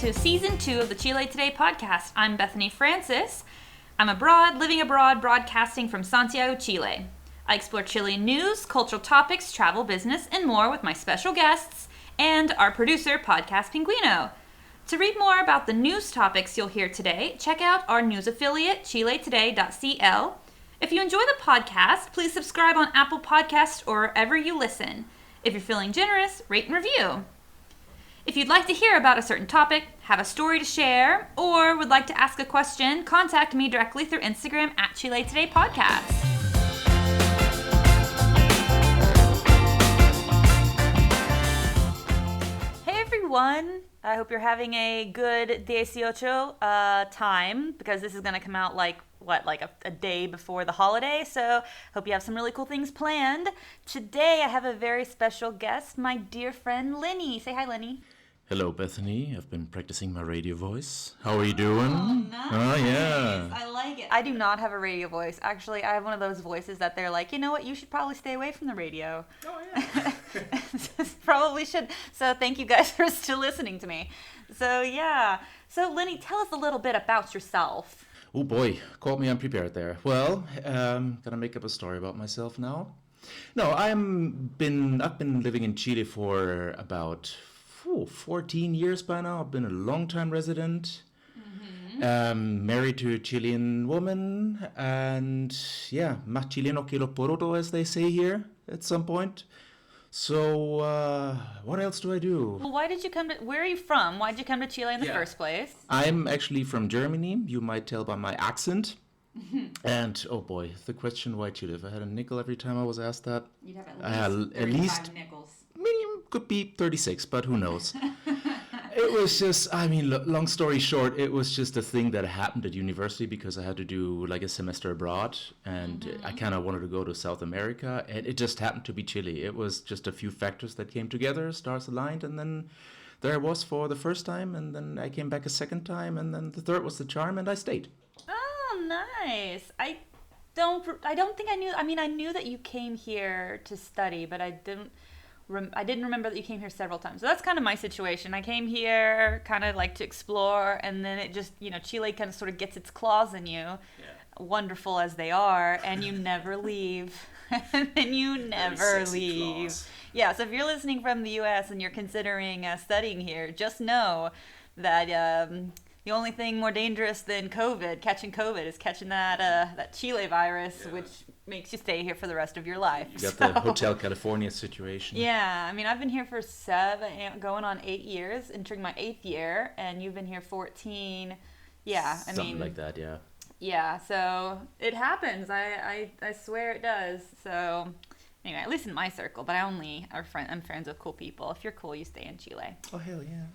to Season 2 of the Chile Today podcast. I'm Bethany Francis. I'm living abroad, broadcasting from Santiago, Chile. I explore Chilean news, cultural topics, travel, business, and more with my special guests and our producer, Podcast Pinguino. To read more about the news topics you'll hear today, check out our news affiliate, chiletoday.cl. If you enjoy the podcast, please subscribe on Apple Podcasts or wherever you listen. If you're feeling generous, rate and review. If you'd like to hear about a certain topic, have a story to share, or would like to ask a question, contact me directly through Instagram at Chile Today Podcast. Hey everyone! I hope you're having a good 18 time, because this is going to come out like a day before the holiday, so hope you have some really cool things planned. Today I have a very special guest, my dear friend Lenny. Say hi, Lenny. Hello, Bethany. I've been practicing my radio voice. How are you doing? Oh, nice. Oh, yeah. I like it. I do not have a radio voice. Actually, I have one of those voices that they're like, you know what, you should probably stay away from the radio. Oh, yeah. Probably should. So thank you guys for still listening to me. So, yeah. So, Lenny, tell us a little bit about yourself. Oh, boy. Caught me unprepared there. Well, gonna make up a story about myself now. No, I've been living in Chile for about 14 years by now. I've been a long-time resident, married to a Chilean woman, and yeah, más chileno que los porotos, as they say here at some point. So, what else do I do? Well, where are you from? Why did you come to Chile in the first place? I'm actually from Germany. You might tell by my accent. And, oh boy, the question, why Chile? If I had a nickel every time I was asked that, You'd have at least nickels. Medium could be 36, but who knows? It was just, long story short, it was just a thing that happened at university because I had to do like a semester abroad, and I kind of wanted to go to South America, and it just happened to be Chile. It was just a few factors that came together, stars aligned, and then there I was for the first time, and then I came back a second time, and then the third was the charm, and I stayed. Oh, nice. I don't think I knew. I knew that you came here to study, but I didn't remember that you came here several times. So that's kind of my situation. I came here kind of like to explore, and then it just, Chile kind of sort of gets its claws in you, wonderful as they are, and you never leave. And you never leave. Claws. Yeah, so if you're listening from the U.S. and you're considering studying here, just know that the only thing more dangerous than catching COVID, is catching that Chile virus, which makes you stay here for the rest of your life. You got the Hotel California situation. Yeah, I've been here for going on 8 years, entering my 8th year, and you've been here 14. Yeah, Something like that, yeah. Yeah, so it happens. I swear it does. So anyway, at least in my circle, but I'm friends with cool people. If you're cool, you stay in Chile. Oh, hell yeah.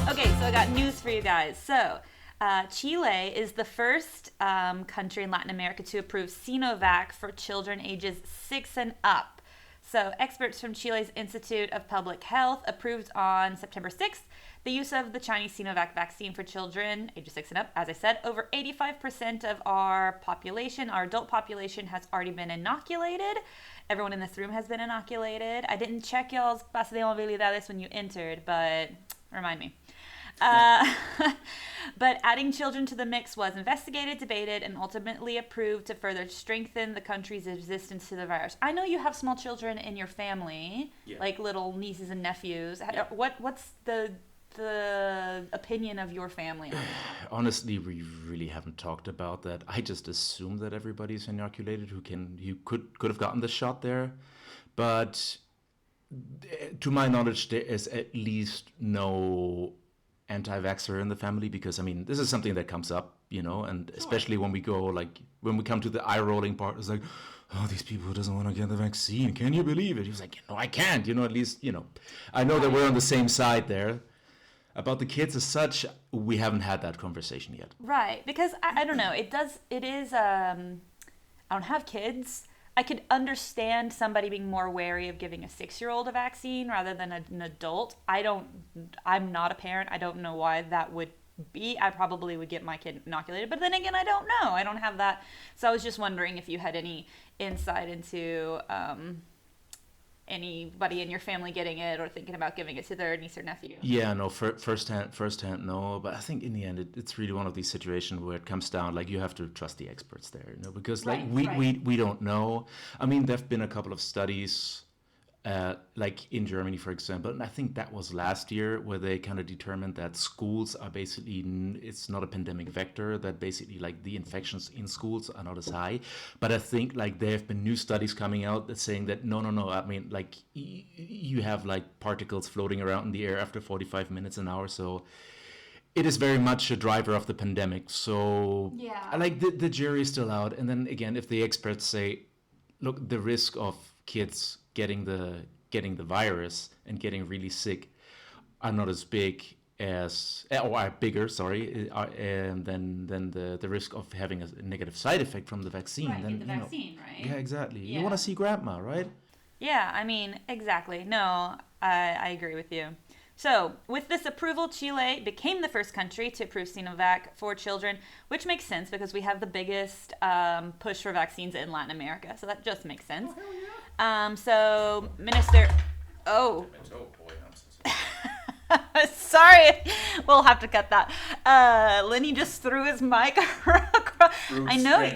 Okay, so I got news for you guys. So, Chile is the first country in Latin America to approve Sinovac for children ages 6 and up. So, experts from Chile's Institute of Public Health approved on September 6th the use of the Chinese Sinovac vaccine for children ages 6 and up. As I said, over 85% of our adult population, has already been inoculated. Everyone in this room has been inoculated. I didn't check y'all's base de movilidades when you entered, but remind me. But adding children to the mix was investigated, debated, and ultimately approved to further strengthen the country's resistance to the virus. I know you have small children in your family, like little nieces and nephews. Yeah. What's the opinion of your family on that? Honestly, we really haven't talked about that. I just assume that everybody's inoculated who could have gotten the shot there, but to my knowledge, there is at least no anti-vaxxer in the family, because this is something that comes up, and especially when we come to the eye-rolling part, it's like, oh, these people who doesn't want to get the vaccine, can you believe it? He was like, I can't, at least, I know that we're on the same side there. About the kids as such, we haven't had that conversation yet. Right, because I don't know, I don't have kids. I could understand somebody being more wary of giving a 6-year-old a vaccine rather than an adult. I'm not a parent. I don't know why that would be. I probably would get my kid inoculated, but then again, I don't know. I don't have that. So I was just wondering if you had any insight into anybody in your family getting it or thinking about giving it to their niece or nephew? Yeah, no, firsthand, no. But I think in the end, it's really one of these situations where it comes down, like you have to trust the experts there, because like we don't know. I mean, there've been a couple of studies, like in Germany, for example, and I think that was last year, where they kind of determined that schools are basically, it's not a pandemic vector, that basically like the infections in schools are not as high. But I think like there have been new studies coming out that saying that no, I mean, like you have like particles floating around in the air after 45 minutes an hour, so it is very much a driver of the pandemic. So I like the jury is still out. And then again, if the experts say, look, the risk of kids getting the virus and getting really sick are not as big as, or are bigger, sorry, than the risk of having a negative side effect from the vaccine. Right, then get the vaccine, right? Yeah, exactly. Yeah. You want to see grandma, right? Yeah, I mean, exactly. No, I agree with you. So, with this approval, Chile became the first country to approve Sinovac for children, which makes sense because we have the biggest push for vaccines in Latin America. So that just makes sense. Oh, hell yeah. So, Minister... Oh. Oh, boy, I'm so sorry. Sorry, we'll have to cut that. Lenny just threw his mic across. I know.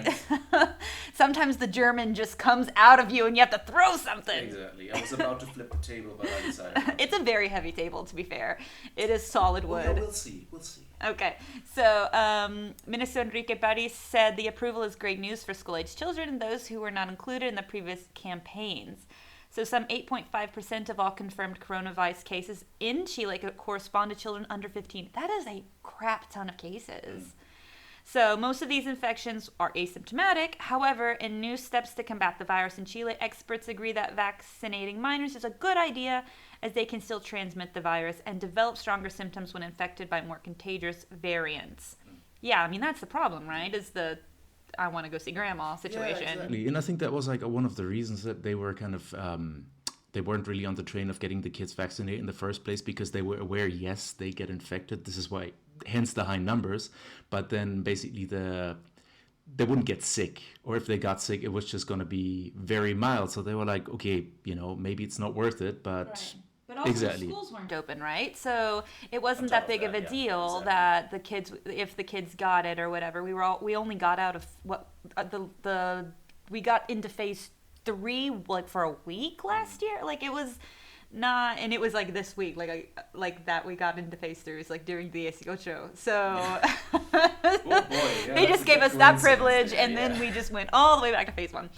Sometimes the German just comes out of you and you have to throw something. Exactly. I was about to flip the table, but I decided. It's a very heavy table, to be fair. It is solid wood. Well, we'll see. Okay, so Minister Enrique París said the approval is great news for school-aged children and those who were not included in the previous campaigns. So some 8.5% of all confirmed coronavirus cases in Chile correspond to children under 15. That is a crap ton of cases. So most of these infections are asymptomatic. However, in new steps to combat the virus in Chile, experts agree that vaccinating minors is a good idea as they can still transmit the virus and develop stronger symptoms when infected by more contagious variants. Yeah, I mean, that's the problem, right? Is the I want to go see grandma situation. Yeah, exactly. And I think that was like one of the reasons that they were kind of they weren't really on the train of getting the kids vaccinated in the first place, because they were aware, yes, they get infected. This is why, hence the high numbers. But then basically they wouldn't get sick, or if they got sick, it was just going to be very mild. So they were like, okay, maybe it's not worth it, but. Right. But also schools weren't open, right? So it wasn't that big of a deal that the kids, if the kids got it or whatever, we only got out of we got into phase 3 like for a week last year. Like it was not, and it was like this week, like that we got into phase 3 was like during the 18. So they just gave us that privilege, and then we just went all the way back to phase 1.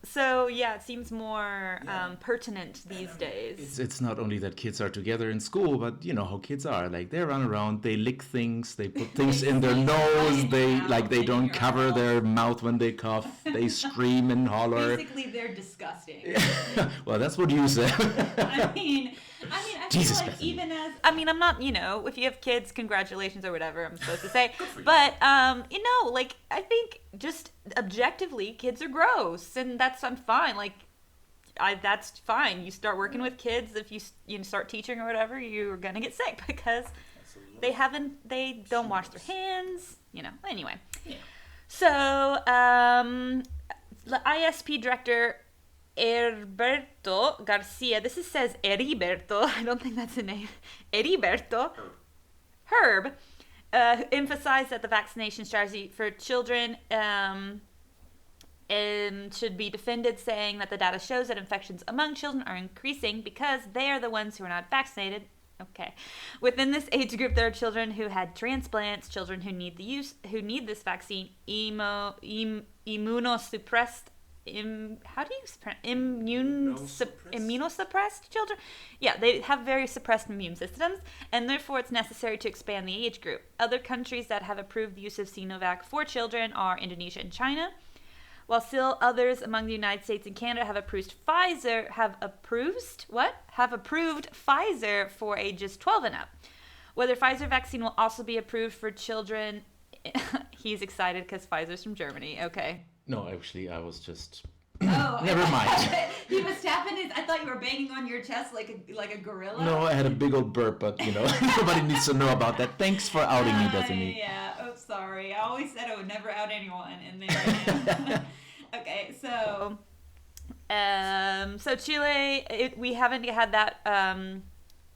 So yeah, it seems more pertinent these days. It's not only that kids are together in school, but you know how kids are. Like they run around, they lick things, they put things in their nose, they don't cover their mouth when they cough, they scream and holler. Basically, they're disgusting. Well, that's what you said. I mean, I Jesus, feel like Bethany. even as, I'm not, if you have kids, congratulations or whatever I'm supposed to say. But, like, I think just objectively, kids are gross, and that's fine. Like, that's fine. You start working with kids, if you start teaching or whatever, you're gonna get sick because they don't wash their hands, Anyway. Yeah. So, the ISP director, Heriberto Garcia. This says Heriberto. I don't think that's a name. Heriberto. Herb. Emphasized that the vaccination strategy for children should be defended, saying that the data shows that infections among children are increasing because they are the ones who are not vaccinated. Okay. Within this age group, there are children who had transplants, children who need this vaccine, immunosuppressed. Immunosuppressed children? Yeah, they have very suppressed immune systems, and therefore it's necessary to expand the age group. Other countries that have approved the use of Sinovac for children are Indonesia and China, while still others among the United States and Canada have approved Pfizer for ages 12 and up. Whether Pfizer vaccine will also be approved for children, he's excited because Pfizer's from Germany. Okay. No, actually, I was just. Oh, never mind. He was tapping his. I thought you were banging on your chest like a gorilla. No, I had a big old burp, but nobody needs to know about that. Thanks for outing me, Bethany. Yeah. Oh, sorry. I always said I would never out anyone, and there I am. Okay, so So Chile, we haven't had that.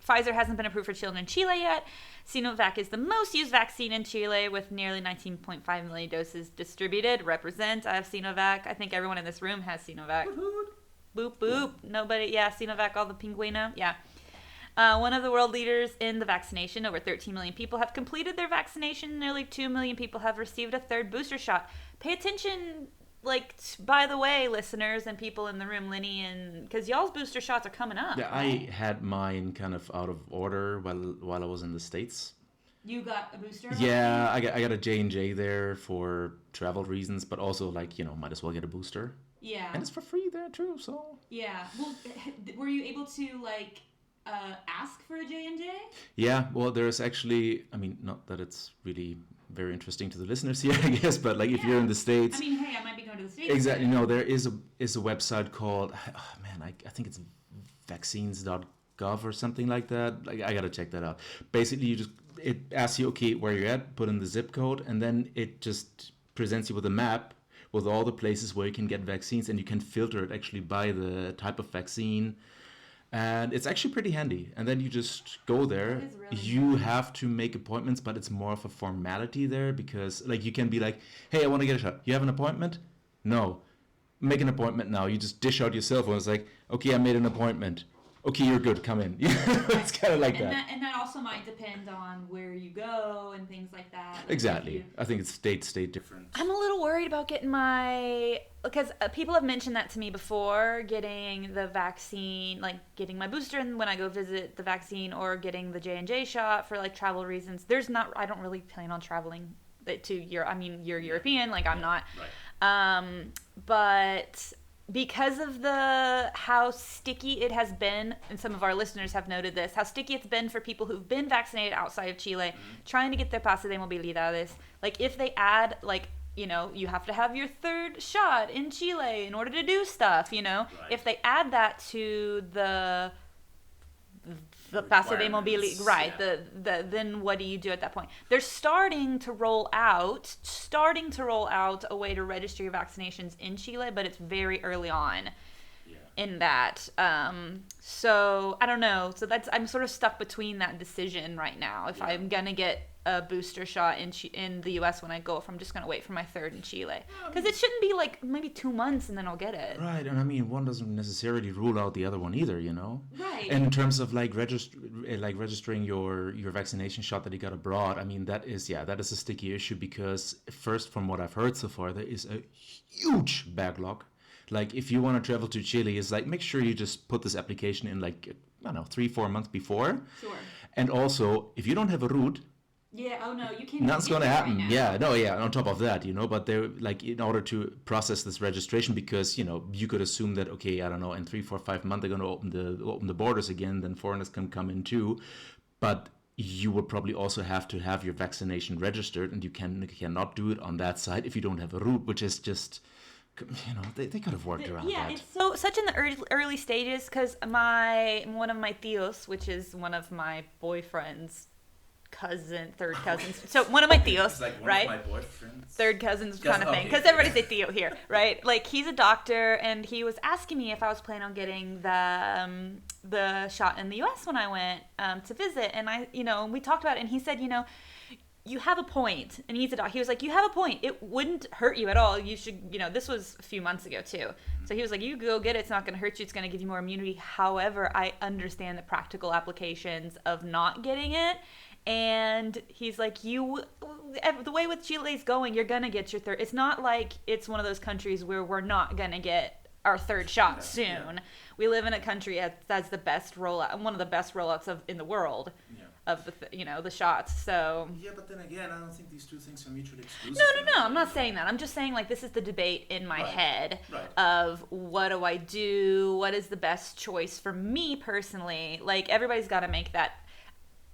Pfizer hasn't been approved for children in Chile yet. Sinovac is the most used vaccine in Chile with nearly 19.5 million doses distributed. Represent, I have Sinovac. I think everyone in this room has Sinovac. Boop, boop. Nobody, yeah, Sinovac, all the pinguino. Yeah. One of the world leaders in the vaccination. Over 13 million people have completed their vaccination. Nearly 2 million people have received a third booster shot. Pay attention, by the way, listeners and people in the room, Lenny, and because y'all's booster shots are coming up. Yeah, I had mine kind of out of order while I was in the States. You got a booster? Yeah, I got a J&J there for travel reasons, but also might as well get a booster. Yeah. And it's for free there too, so. Yeah. Well, were you able to ask for a J&J? Yeah, well, there's actually, not that it's really very interesting to the listeners here, I guess, but if you're in the States. Hey, I might be going to the States. Exactly. No, there is a website called, I think it's vaccines.gov or something like that. I gotta check that out. Basically, it asks you, okay, where you're at, put in the zip code, and then it just presents you with a map with all the places where you can get vaccines, and you can filter it actually by the type of vaccine. And it's actually pretty handy. And then you just go there. Really you nice. have to make appointments, but it's more of a formality there because you can be like, hey, I want to get a shot. You have an appointment? No. Make an appointment now. You just dish out your cell phone. It's like, okay, I made an appointment. Okay, you're good. Come in. It's kind of like that. And that also might depend on where you go and things like that. Exactly. I think it's state different. I'm a little worried about getting because people have mentioned that to me before, getting the vaccine, getting my booster when I go visit the vaccine, or getting the J&J shot for travel reasons. I don't really plan on traveling to Europe. You're European, I'm not. Right. But because of how sticky it has been, and some of our listeners have noted this, how sticky it's been for people who've been vaccinated outside of Chile, trying to get their pase de movilidades. If they add, you have to have your third shot in Chile in order to do stuff, Right. If they add that to the pase de mobilidad, right? Yeah. Then what do you do at that point? They're starting to roll out a way to register your vaccinations in Chile, but it's very early on in that. So I don't know. So I'm sort of stuck between that decision right now. If I'm gonna get a booster shot in the U.S. when I go, if I'm just gonna wait for my third in Chile, because it shouldn't be maybe 2 months and then I'll get it. Right, and one doesn't necessarily rule out the other one either, Right. And in terms of registering your vaccination shot that you got abroad, that is a sticky issue because first, from what I've heard so far, there is a huge backlog. If you want to travel to Chile, it's make sure you just put this application in 3-4 months before. Sure. And also, if you don't have a route, yeah. Oh no, you can't. nothing's gonna happen. Right Yeah. No. Yeah. On top of that, but they're in order to process this registration, because you could assume that, okay, I don't know, in 3, 4, 5 months they're gonna open the borders again, then foreigners can come in too, but you would probably also have to have your vaccination registered, and you cannot do it on that side if you don't have a route, which is just. They could have worked around that. Yeah, it's such in the early stages, because one of my tios, which is one of my boyfriend's third cousins. So one of my tios, right? One of my boyfriends. Third cousins kind of thing, because everybody say tio here, right? He's a doctor, and he was asking me if I was planning on getting the shot in the U.S. when I went to visit, and we talked about it, and he said, you have a point, and he's a doctor. He was like, you have a point. It wouldn't hurt you at all. You should, this was a few months ago too. So he was like, you go get it. It's not going to hurt you. It's going to give you more immunity. However, I understand the practical applications of not getting it. And he's like, the way with Chile's going, you're going to get your third. It's not like it's one of those countries where we're not going to get our third shot soon. Yeah. We live in a country that's the best rollout, one of the best rollouts in the world. Yeah. Of the shots. So yeah, but then again, I don't think these two things are mutually exclusive. No, I'm not saying that. I'm just saying this is the debate in my head of what do I do? What is the best choice for me personally? Everybody's got to make that.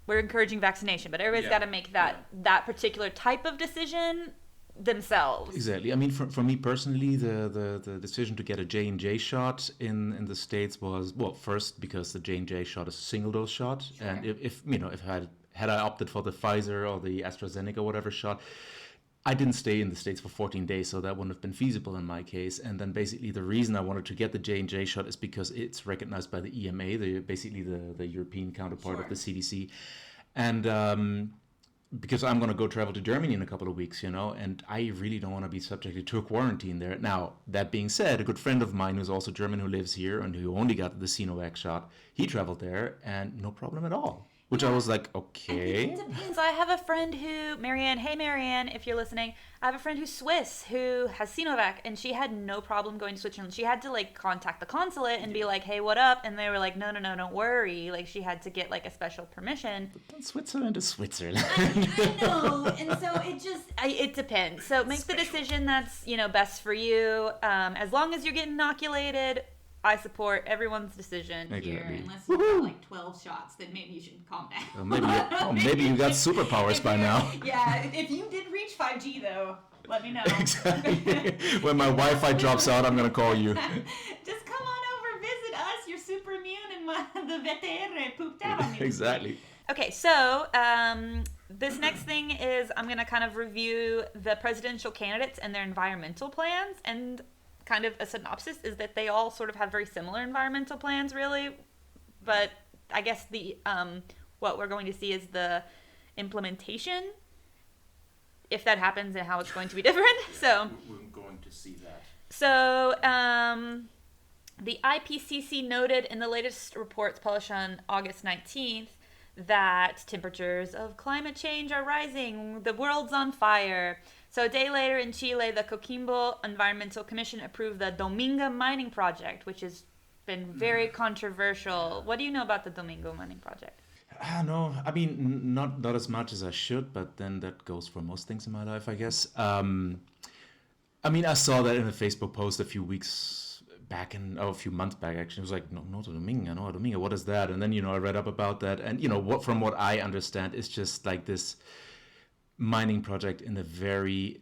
We're encouraging vaccination, but everybody's got to make that particular type of decision themselves. Exactly. For me personally, the decision to get a J&J shot in the States was, well, first because the J&J shot is a single dose shot, and if I had I opted for the Pfizer or the AstraZeneca whatever shot, I didn't stay in the States for 14 days, so that wouldn't have been feasible in my case. And then basically the reason I wanted to get the J&J shot is because it's recognized by the EMA, basically the European counterpart of the CDC. And because I'm going to go travel to Germany in a couple of weeks, and I really don't want to be subjected to a quarantine there. Now, that being said, a good friend of mine who's also German who lives here and who only got the Sinovac shot, he traveled there and no problem at all. Which I was like, okay. It depends. I have a friend who, Marianne, hey Marianne, if you're listening, I have a friend who's Swiss who has Sinovac, and she had no problem going to Switzerland. She had to contact the consulate and be like, hey, what up? And they were like, no, don't worry. She had to get a special permission. But Switzerland is Switzerland. I know. And so it depends. So make the decision that's, best for you. As long as you're getting inoculated, I support everyone's decision here, unless you got 12 shots, then maybe you should calm down. Maybe you got superpowers by now. Yeah, if you did reach 5G though, let me know. Exactly. When my Wi-Fi drops out, I'm gonna call you. Just come on over, visit us. You're super immune, and the VTR pooped out on me. Exactly. Okay, so this next thing is I'm gonna kind of review the presidential candidates and their environmental plans, and kind of a synopsis is that they all sort of have very similar environmental plans, really, but I guess the what we're going to see is the implementation, if that happens, and how it's going to be different. So we're going to see that. So the IPCC noted in the latest reports published on August 19th that temperatures of climate change are rising, the world's on fire. So a day later in Chile, the Coquimbo Environmental Commission approved the Dominga mining project, which has been very controversial. What do you know about the Domingo mining project? No, I mean, not as much as I should, but then that goes for most things in my life, I guess. I mean, I saw that in a Facebook post a few months back, actually. It was like, no Dominga, what is that? And then, I read up about that. And, from what I understand, it's just like this mining project in a very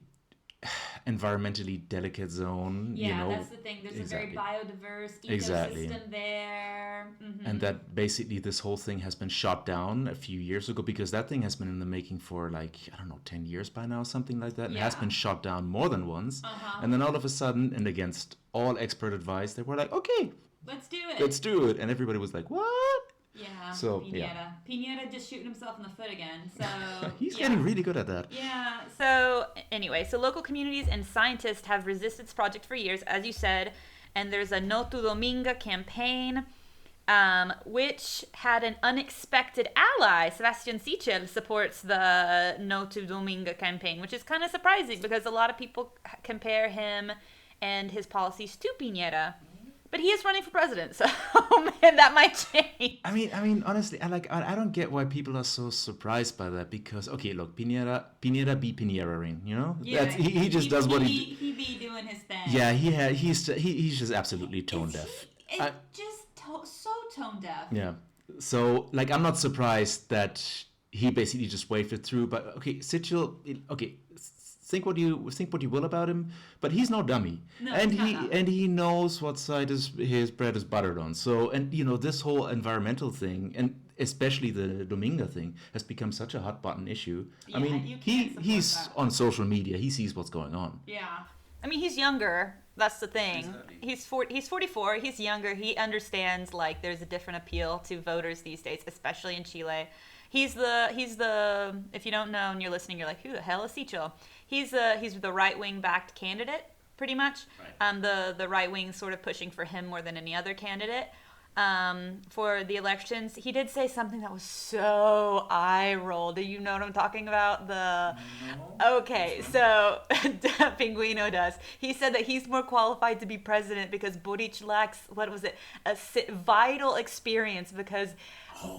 environmentally delicate zone. That's the thing. There's exactly. A very biodiverse ecosystem there. Mm-hmm. And that basically this whole thing has been shot down a few years ago, because that thing has been in the making for 10 years by now, something like that. It has been shot down more than once. Uh-huh. And then all of a sudden, and against all expert advice, they were like, okay, let's do it. And everybody was like, what? Yeah, so, Piñera just shooting himself in the foot again. So he's getting really good at that. Yeah. So anyway, local communities and scientists have resisted this project for years, as you said, and there's a No to Dominga campaign, which had an unexpected ally. Sebastián Sichel supports the No to Dominga campaign, which is kind of surprising because a lot of people compare him and his policies to Piñera. But he is running for president, so man, that might change. I mean, honestly, I don't get why people are so surprised by that, because look, Piñera be Piñera-ing, Yeah, he just does what he be doing his thing. Yeah, he's just absolutely tone deaf. So tone deaf. Yeah, so I'm not surprised that he basically just waved it through. But Sichel, think what you will about him, but he's no dummy, and he knows what side his bread is buttered on. So, and this whole environmental thing, and especially the Dominga thing, has become such a hot button issue. Yeah, I mean, he's on social media. He sees what's going on. Yeah, I mean, he's younger. That's the thing. Exactly. He's 44. He's younger. He understands there's a different appeal to voters these days, especially in Chile. He's the if you don't know and you're listening, you're like, who the hell is Sichel? He's the right-wing backed candidate, pretty much. Right. The right wing sort of pushing for him more than any other candidate for the elections. He did say something that was so eye-roll. Do you know what I'm talking about? No. Okay, so Pinguino does. He said that he's more qualified to be president because Boric lacks, a vital experience, because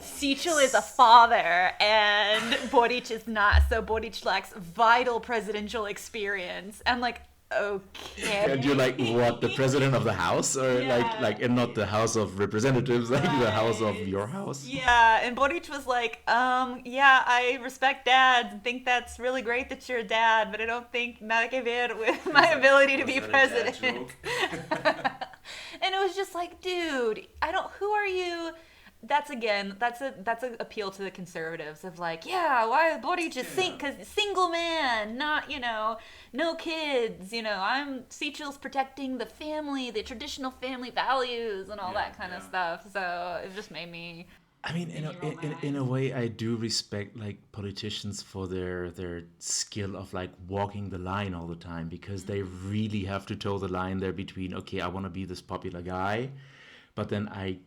Sichel is a father and Boric is not, so Boric lacks vital presidential experience. I'm like, okay. And you're like, what, the president of the house? Or and not the House of Representatives, the House of your house? Yeah, and Boric was like, I respect dads and think that's really great that you're a dad, but I don't think nada que ver with my ability to be president. And it was just like, dude, who are you? that's a appeal to the conservatives of like, yeah, why Boric just because single man, not, no kids, I'm Seychelles protecting the family, the traditional family values and all that kind of stuff. So it just made me. I mean, in a way, I do respect like politicians for their skill of like walking the line all the time, because they really have to toe the line there between, okay, I want to be this popular guy, but then I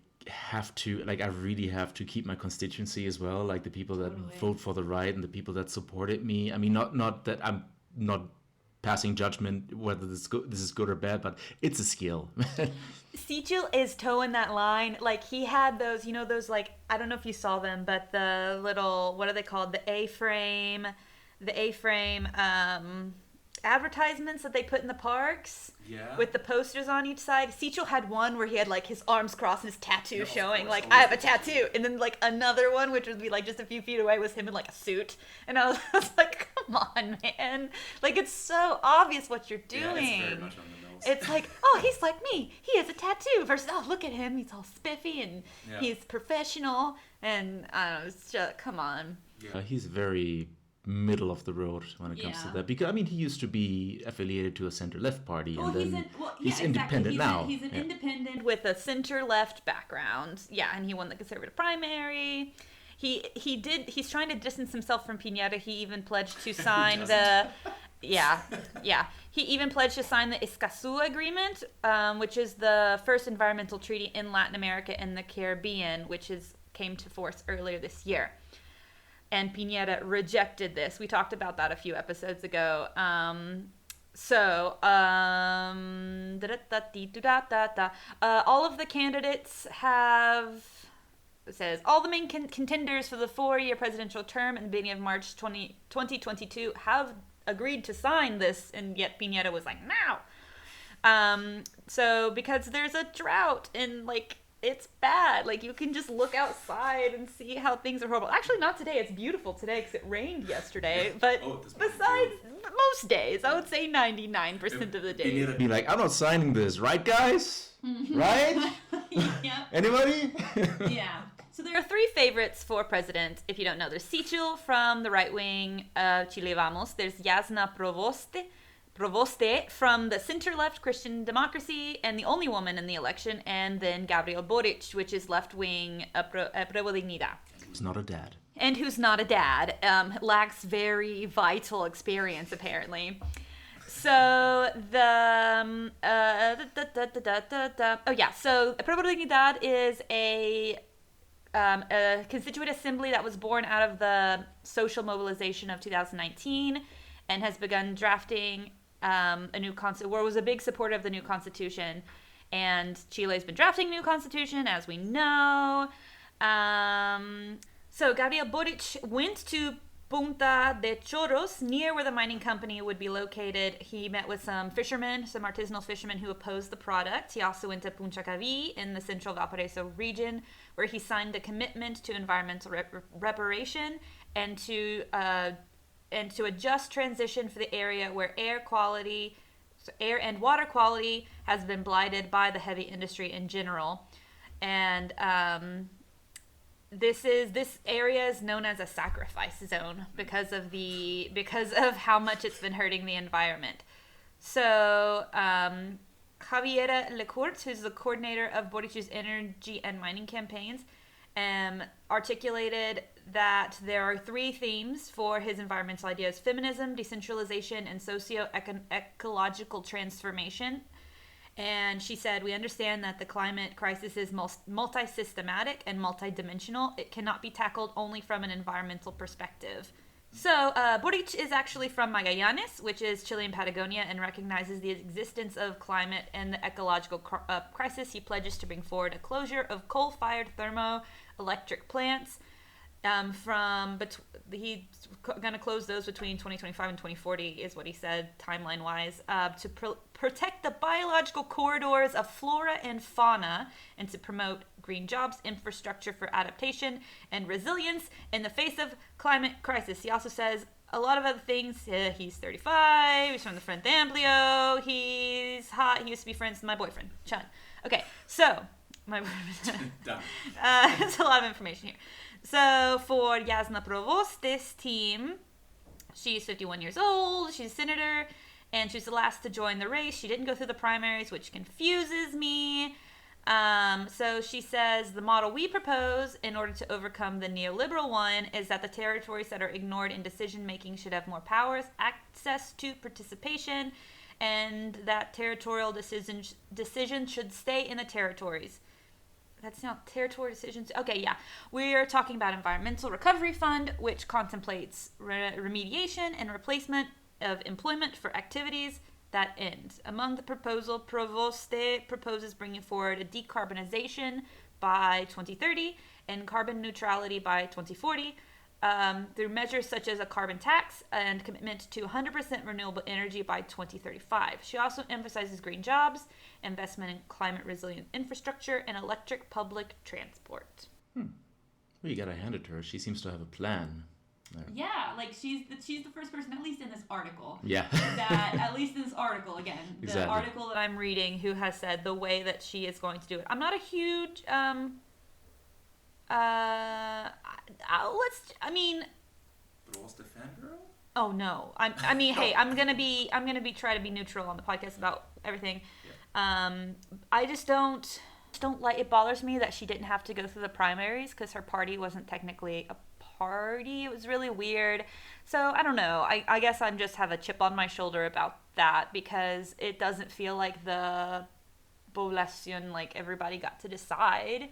really have to keep my constituency as well, like the people that vote for the right and the people that supported me. I mean, not that I'm not passing judgment whether this is good or bad, but it's a skill. Seychelles is toeing that line. Like, he had those, those, like, I don't know if you saw them, but the little, what are they called? The A-frame, advertisements that they put in the parks. Yeah. With the posters on each side. Seychelles had one where he had, like, his arms crossed and his tattoo showing, like, I have a tattoo. And then, like, another one, which would be, like, just a few feet away, was him in, like, a suit. And I was like, come on, man. Like, it's so obvious what you're doing. Yeah, it's very much on the nose. It's like, oh, he's like me. He has a tattoo. Versus, oh, look at him. He's all spiffy and he's professional. And, I don't know, it's just, come on. Yeah. He's very middle of the road when it comes to that, because I mean, he used to be affiliated to a center-left party, and then he's independent now. He's an independent with a center-left background, and he won the conservative primary. He's trying to distance himself from Piñera. He even pledged to sign He even pledged to sign the Escazú Agreement, which is the first environmental treaty in Latin America and the Caribbean, which came to force earlier this year. And Piñera rejected this. We talked about that a few episodes ago. All of the candidates all the main contenders for the 4-year presidential term in the beginning of March 2022 have agreed to sign this, and yet Piñera was like, no. So because there's a drought and, like, it's bad. Like, you can just look outside and see how things are horrible. Actually, not today. It's beautiful today because it rained yesterday. But besides most days, I would say 99% of the days. Be like, I'm not signing this, right, guys? Right? Yeah. Anybody? Yeah. So there are 3 favorites for president, if you don't know. There's Seychelles from the right wing of Chile Vamos. There's Jasna Provoste from the center-left Christian Democracy, and the only woman in the election, and then Gabriel Boric, which is left-wing Apruebo Dignidad. Who's not a dad. And who's not a dad. Lacks very vital experience, apparently. So so Apruebo Dignidad is a constituent assembly that was born out of the social mobilization of 2019 and has begun drafting a new constitution, was a big supporter of the new constitution. And Chile's been drafting a new constitution, as we know. So Gabriel Boric went to Punta de Choros, near where the mining company would be located. He met with some artisanal fishermen who opposed the product. He also went to Punchacaví in the central Valparaiso region, where he signed a commitment to environmental reparation and to a just transition for the area where air and water quality has been blighted by the heavy industry in general. And this area is known as a sacrifice zone because of how much it's been hurting the environment. So Javiera Lecourt, who's the coordinator of Boric's energy and mining campaigns, articulated that there are 3 themes for his environmental ideas: feminism, decentralization, and socio-ecological transformation. And she said, we understand that the climate crisis is multi-systematic and multi-dimensional. It cannot be tackled only from an environmental perspective. So Boric is actually from Magallanes, which is Chilean Patagonia, and recognizes the existence of climate and the ecological crisis. He pledges to bring forward a closure of coal-fired thermoelectric plants. He's going to close those between 2025 and 2040 is what he said, timeline-wise, to protect the biological corridors of flora and fauna, and to promote green jobs, infrastructure for adaptation, and resilience in the face of climate crisis. He also says a lot of other things. He's 35, he's from the Frente Amplio, he's hot, he used to be friends with my boyfriend, Chun. Okay, so My Done. It's a lot of information here. So for Jasna Provost's team, she's 51 years old. She's a senator, and she's the last to join the race. She didn't go through the primaries, which confuses me. So she says the model we propose in order to overcome the neoliberal one is that the territories that are ignored in decision making should have more powers, access to participation, and that territorial decisions should stay in the territories. That's not territory decisions. Okay, yeah. We're talking about Environmental Recovery Fund, which contemplates remediation and replacement of employment for activities that end. Among the proposal, Provoste proposes bringing forward a decarbonization by 2030 and carbon neutrality by 2040 through measures such as a carbon tax and commitment to 100% renewable energy by 2035. She also emphasizes green jobs, investment in climate-resilient infrastructure, and electric public transport. Well, you gotta hand it to her. She seems to have a plan. Yeah, like she's the first person, at least in this article. Yeah. At least in this article, again, the Exactly. article that I'm reading, who has said the way that she is going to do it. I'm not a huge Bro's the fangirl? Oh no. I mean, hey, I'm gonna be try to be neutral on the podcast about everything. Yeah. I just don't like. It bothers me that she didn't have to go through the primaries because her party wasn't technically a party. It was really weird. So I don't know. I guess I just have a chip on my shoulder about that because it doesn't feel like the poblacion, like everybody got to decide.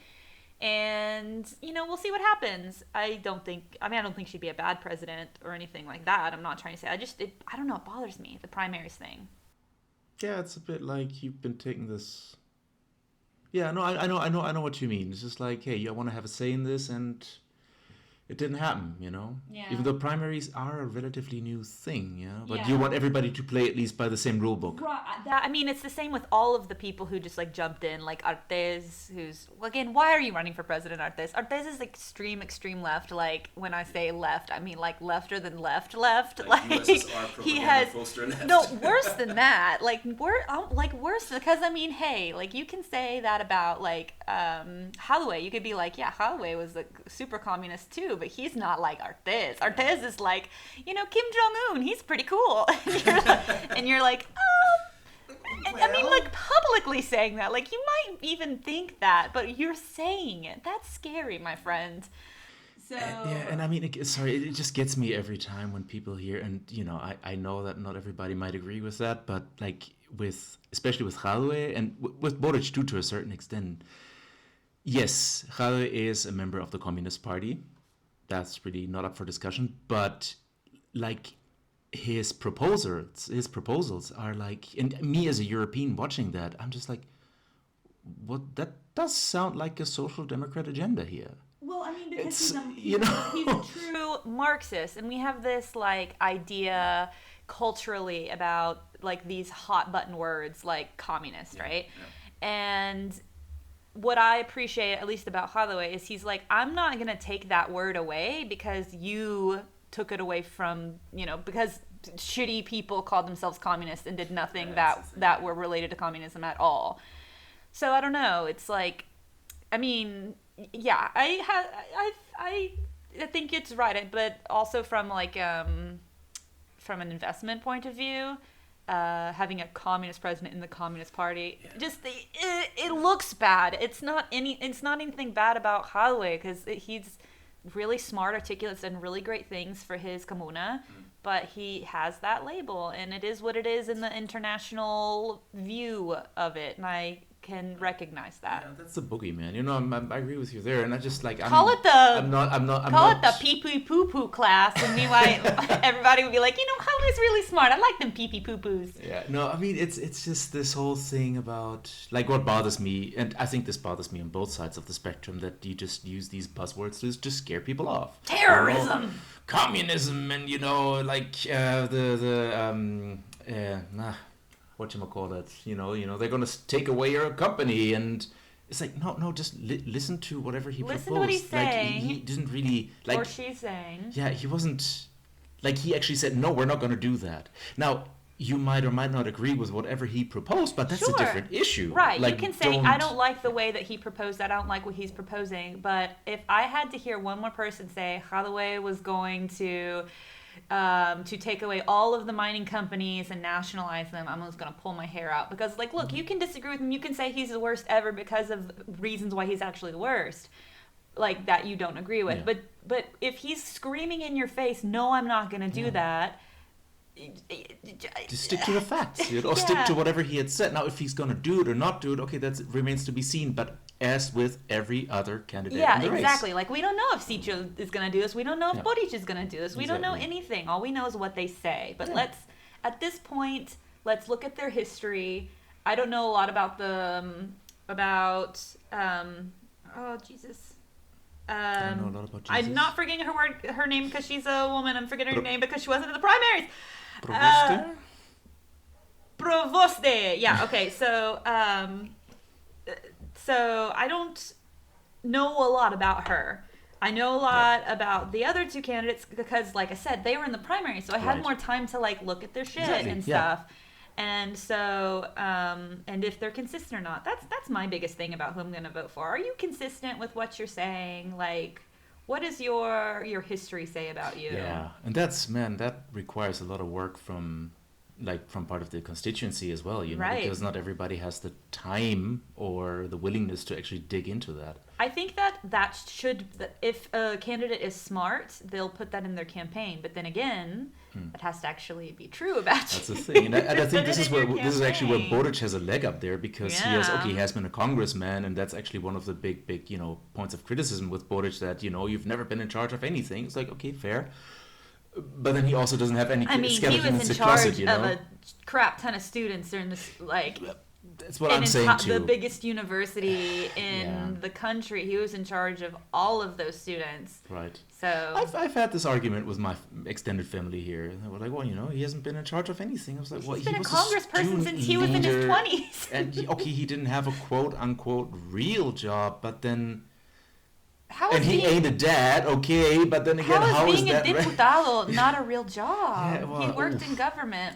And, we'll see what happens. I don't think she'd be a bad president or anything like that. I'm not trying to say. I don't know. It bothers me, the primaries thing. Yeah, it's a bit like you've been taking this. Yeah, no, I know what you mean. It's just like, hey, I want to have a say in this, and it didn't happen, Yeah. Even though primaries are a relatively new thing, but Yeah. you want everybody to play at least by the same rule book. It's the same with all of the people who just jumped in, like Artes, who's, again, why are you running for president, Artes? Artes is extreme left. Like, when I say left, I mean lefter than left. Like USSR he has poster left. no worse than that. Worse because hey, you can say that about Holloway. You could be like, yeah, Holloway was a super communist too, but he's not like Artes. Artes is like, Kim Jong-un. He's pretty cool. And you're like, oh. Well. Publicly saying that. You might even think that, but you're saying it. That's scary, my friend. So. It just gets me every time when people hear, and I know that not everybody might agree with that, but especially with Holloway and with Boric too, to a certain extent. Yes, Holloway is a member of the Communist Party. That's really not up for discussion, but his proposals are and me as a European watching that, I'm just like, what? That does sound like a social democrat agenda here. Well, because he's he's a true Marxist, and we have this idea culturally about these hot button words like communist, right? Yeah. And what I appreciate, at least about Holloway, is he's like, I'm not going to take that word away because you took it away from, because shitty people called themselves communists and did nothing that were related to communism at all. So I don't know. It's yeah, I think it's right, but also from from an investment point of view, having a communist president in the Communist Party, it looks bad. It's not anything bad about Holloway because he's really smart, articulate, and really great things for his comuna, but he has that label, and it is what it is in the international view of it, and I can recognize that. Yeah, that's the boogeyman. I agree with you there, and I just call it the pee pee poo poo class, and everybody would be like, Holloway's really smart. I like them pee pee poo poos. Yeah, no, it's just this whole thing about what bothers me, and I think this bothers me on both sides of the spectrum, that you just use these buzzwords to just scare people off. Terrorism, communism, and whatchamacallit, they're going to take away your company, and it's like, no, just listen to whatever he proposed. Listen to what he's saying. He didn't really, or she's saying. Yeah, he wasn't, he actually said, no, we're not going to do that. Now, you might or might not agree with whatever he proposed, but that's a different issue. Right. Like, you can say, I don't like the way that he proposed that. I don't like what he's proposing. But if I had to hear one more person say Holloway was going to take away all of the mining companies and nationalize them, I'm just going to pull my hair out. Because, like, look, you can disagree with him. You can say he's the worst ever because of reasons why he's actually the worst, like, that you don't agree with. Yeah. But if he's screaming in your face, no, I'm not going to do that. Just stick to the facts, or stick to whatever he had said. Now, if he's going to do it or not do it, okay, that remains to be seen. But as with every other candidate in the race. Exactly. Like, we don't know if Sicho is going to do this. We don't know if Boric is going to do this. We don't know anything. All we know is what they say. But at this point, let's look at their history. I don't know a lot about oh, Jesus. I don't know a lot about Jesus. I'm not forgetting her name because she's a woman. I'm forgetting her name because she wasn't in the primaries. Provoste. Yeah, okay. So I don't know a lot about her. I know a lot about the other two candidates because, like I said, they were in the primary, so I had more time to, like, look at their shit and stuff. And so, and if they're consistent or not, that's my biggest thing about who I'm going to vote for. Are you consistent with what you're saying? Like, what does your history say about you? Yeah, and that requires a lot of work from part of the constituency as well, because not everybody has the time or the willingness to actually dig into that. I think that if a candidate is smart, they'll put that in their campaign. But then again, it has to actually be true about you. That's the thing, and I think this is actually where Boric has a leg up there, because he has been a congressman, and that's actually one of the big points of criticism with Boric, that you've never been in charge of anything. It's like, okay, fair. But then he also doesn't have any skeleton in his closet, he was in charge of a crap ton of students during this, like... That's what I'm saying too. The biggest university in the country. He was in charge of all of those students. Right. So... I've had this argument with my extended family here. They were like, well, he hasn't been in charge of anything. I was like, well, he's been a congressperson since he was in his 20s. And, he didn't have a quote-unquote real job, but then... he ain't a dad, okay, but then again, how is that... being a diputado not a real job? Yeah, well, he worked in government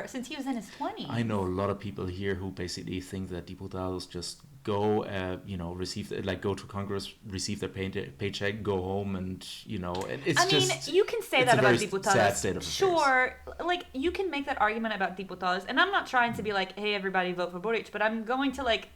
since he was in his 20s. I know a lot of people here who basically think that diputados just go, go to Congress, receive their paycheck, go home, and, it's you can say that about diputados. Sad state of affairs. Like, you can make that argument about diputados, and I'm not trying to be like, hey, everybody vote for Boric, but I'm going to, like,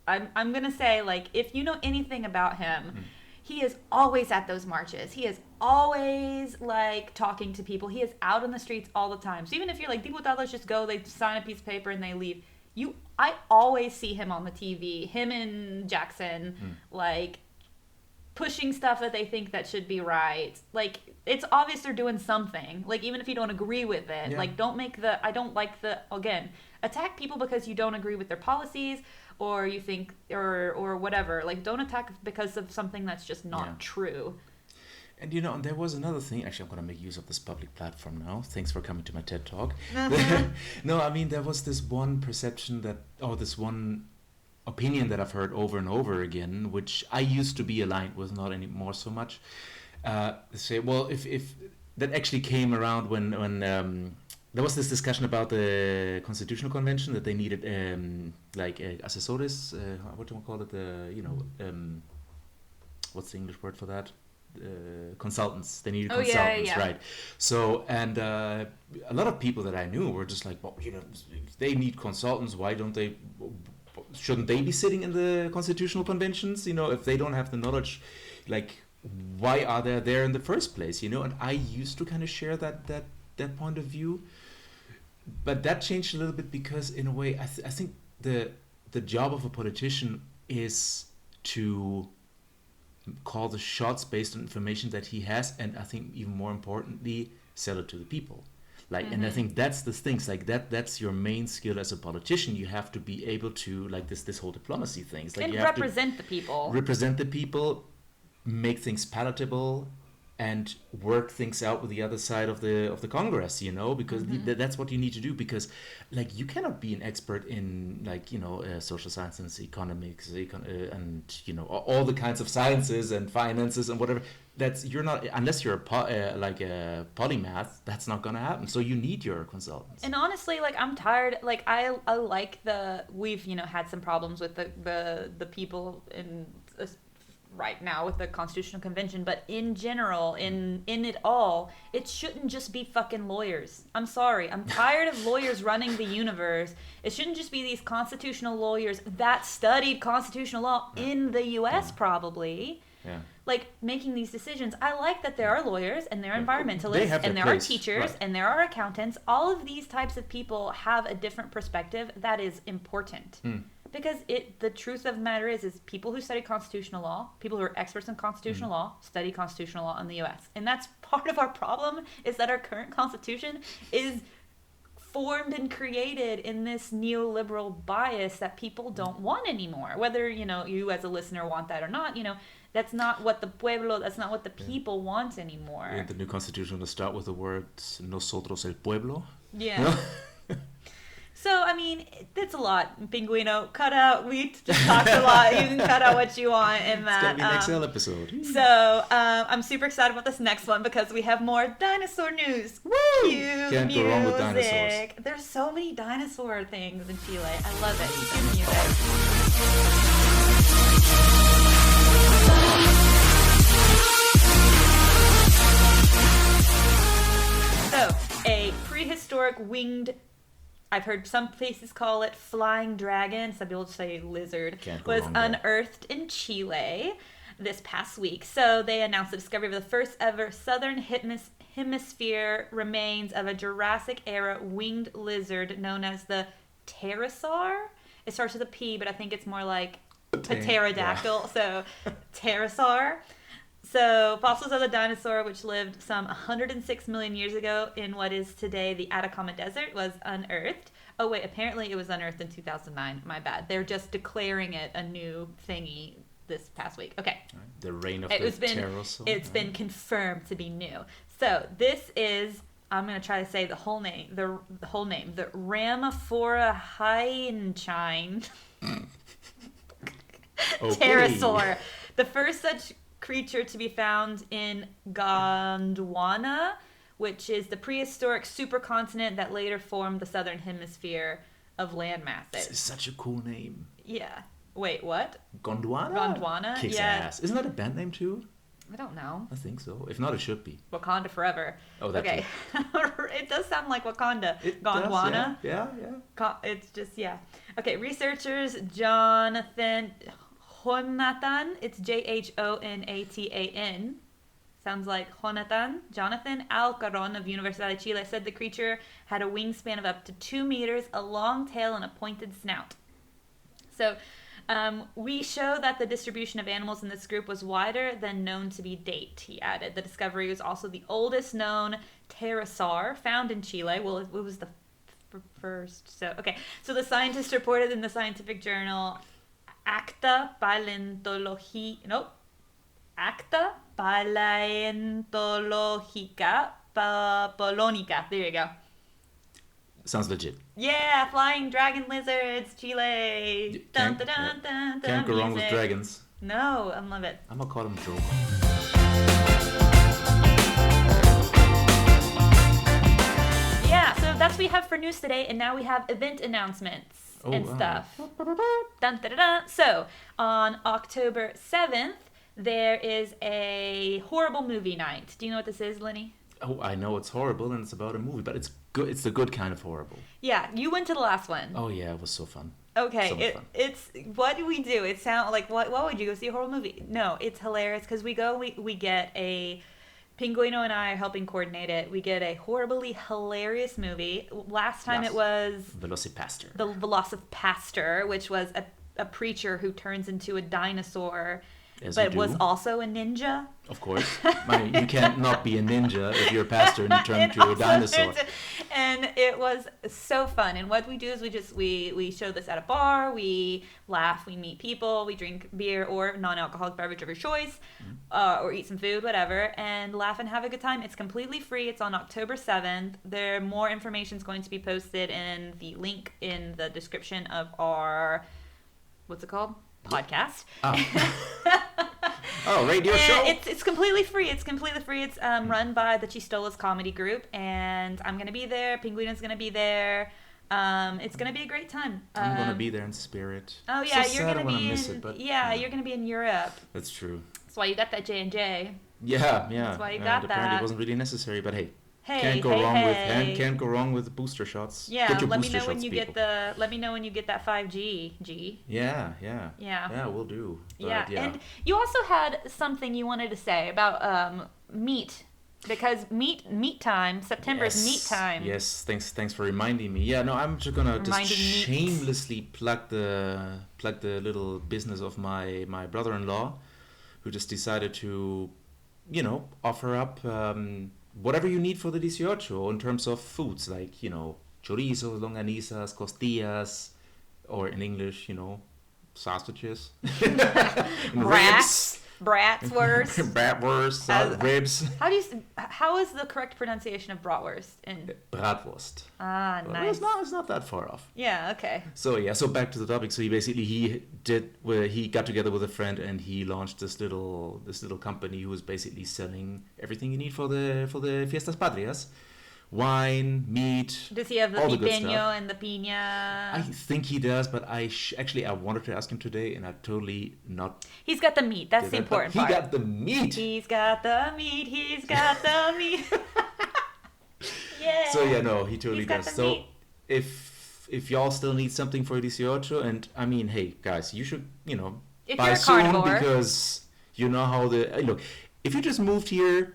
I'm going to say, like, if you know anything about him... He is always at those marches. He is always, like, talking to people. He is out on the streets all the time. So even if you're like, diputados just go, they sign a piece of paper and they leave. I always see him on the TV, him and Jackson, like, pushing stuff that they think that should be right. Like, it's obvious they're doing something. Like, even if you don't agree with it. Like, again, attack people because you don't agree with their policies, or you think, or whatever. Like, don't attack because of something that's just not true. And, and there was another thing. Actually, I'm going to make use of this public platform now. Thanks for coming to my TED Talk. No, I mean, there was this one perception this one opinion that I've heard over and over again, which I used to be aligned with, not anymore so much. Say, well, if that actually came around when there was this discussion about the Constitutional Convention, that they needed asesores, what do we call it? What's the English word for that? Consultants. They needed consultants, right? So, and a lot of people that I knew were just like, well, they need consultants. Why don't they? Shouldn't they be sitting in the Constitutional Conventions? If they don't have the knowledge, like, why are they there in the first place? And I used to kind of share that point of view. But that changed a little bit because, in a way, I think the job of a politician is to call the shots based on information that he has, and I think even more importantly, sell it to the people. Like, and I think that's the things like that's your main skill as a politician. You have to be able to, like, this whole diplomacy things. Like, and you represent the people. Represent the people, make things palatable, and work things out with the other side of the Congress, because that's what you need to do, because like you cannot be an expert in like social sciences, economics, and all the kinds of sciences and finances and whatever. You're not, unless you're like a polymath, that's not gonna happen. So you need your consultants. And honestly, like I'm tired. Like I like we've had some problems with the people in right now with the Constitutional Convention, but in general, in it all, it shouldn't just be fucking lawyers. I'm sorry. I'm tired of lawyers running the universe. It shouldn't just be these constitutional lawyers that studied constitutional law in the US probably. Yeah. Like making these decisions. I like that there are lawyers and there are environmentalists and there are teachers and there are accountants. All of these types of people have a different perspective that is important. Because the truth of the matter is people who study constitutional law, people who are experts in constitutional law, study constitutional law in the U.S. And that's part of our problem, is that our current constitution is formed and created in this neoliberal bias that people don't want anymore. Whether, you as a listener want that or not, that's not what that's not what the people want anymore. Yeah, the new constitution will start with the words nosotros el pueblo. Yeah. So, I mean, it's a lot. Pinguino, cut out. We just talked a lot. You can cut out what you want in that. It's going to be next episode. So, I'm super excited about this next one because we have more dinosaur news. Woo! Cue Can't music. go wrong with dinosaurs. There's so many dinosaur things in Chile. I love it. Cue music. So, a prehistoric winged, I've heard some places call it flying dragon, some people say lizard, was unearthed in Chile this past week. So they announced the discovery of the first ever southern hemisphere remains of a Jurassic era winged lizard known as the pterosaur. It starts with a P, but I think it's more like pterodactyl, so pterosaur. So, fossils of the dinosaur, which lived some 106 million years ago in what is today the Atacama Desert, was unearthed. Oh, wait, apparently it was unearthed in 2009. My bad. They're just declaring it a new thingy this past week. Okay. The reign of the pterosaur. It's been confirmed to be new. So, this is, I'm going to try to say the whole name, the Ramaphora hyacinine pterosaur. The first such creature to be found in Gondwana, which is the prehistoric supercontinent that later formed the southern hemisphere of land masses. This is such a cool name. Yeah. Wait, what? Gondwana? Gondwana? Kicks ass. Isn't that a band name too? I don't know. I think so. If not, it should be. Wakanda Forever. Oh, that's okay. It does sound like Wakanda. It Gondwana. Does, yeah. It's just, yeah. Okay, researchers Jonathan, it's Jonatan. Sounds like Jonathan Alcaron of Universidad de Chile said the creature had a wingspan of up to 2 meters, a long tail, and a pointed snout. So, we show that the distribution of animals in this group was wider than known to be date, he added. The discovery was also the oldest known pterosaur found in Chile. Well, it was the first. So the scientists reported in the scientific journal Acta Paleontologica Polonica. There you go. Sounds legit. Yeah, flying dragon lizards, Chile. Can't go wrong with dragons. No, I love it. I'm gonna call them Joe. Yeah, so that's what we have for news today, and now we have event announcements. Stuff. Dun, dun, dun, dun. So, on October 7th, there is a horrible movie night. Do you know what this is, Lenny? Oh, I know it's horrible and it's about a movie, but it's good. It's the good kind of horrible. Yeah, you went to the last one. Oh yeah, it was so fun. Okay, it's what do we do? It sounds like what would you go see a horror movie? No, it's hilarious because we get a Pinguino and I are helping coordinate it. We get a horribly hilarious movie. Last time it was Velocipastor. The Velocipastor, which was a preacher who turns into a dinosaur As but you was do. also a ninja. Of course. I mean, you can't not be a ninja if you're a pastor and you turn into a Also dinosaur. and it was so fun. And what we do is we show this at a bar. We laugh, we meet people, we drink beer or non-alcoholic beverage of your choice, or eat some food, whatever, and laugh and have a good time. It's completely free. It's on October 7th. More information is going to be posted in the link in the description of our, what's it called? Podcast. Radio show. It's completely free. It's completely free. It's run by the Chistolas comedy group, and I'm gonna be there. Pinguina's gonna be there. It's gonna be a great time. I'm gonna be there in spirit. Oh yeah, so you're sad gonna I be miss in. it, but, You're gonna be in Europe. That's true. That's why you got that J&J. Yeah. That's why you got apparently that. it wasn't really necessary, but hey. Hey, Can't go hey, wrong hey. can't go wrong with booster shots. Yeah, Get your let me booster know when shots, you people. let me know when you get that 5G. G. Yeah. Yeah, we'll do. But, yeah. And you also had something you wanted to say about meat, because meat time. September is meat time. Yes, thanks for reminding me. Yeah, no, I'm just gonna Reminding just me. shamelessly plug the little business of my brother-in-law, who just decided to, offer up whatever you need for the 18 in terms of foods, like, chorizos, longanizas, costillas, or in English, sausages, ribs, Bratwurst. bratwurst, ribs, How is the correct pronunciation of bratwurst? bratwurst. Ah, Well, nice. it's not that far off. Yeah. Okay. So back to the topic. So he got together with a friend and he launched this little company who was basically selling everything you need for the Fiestas Patrias. Wine, meat, Does he have the all the good pipeño stuff. and the piña? I think he does, but I wanted to ask him today, and I've totally not. He's got the meat. That's did the that, but important he part. got the meat. He's got the meat. He's got the meat. Yeah. So yeah, no, he totally He's got does. the So meat. if y'all still need something for 18, and I mean, hey guys, you should If buy you're a soon carnivore. because you know how look. If you just moved here,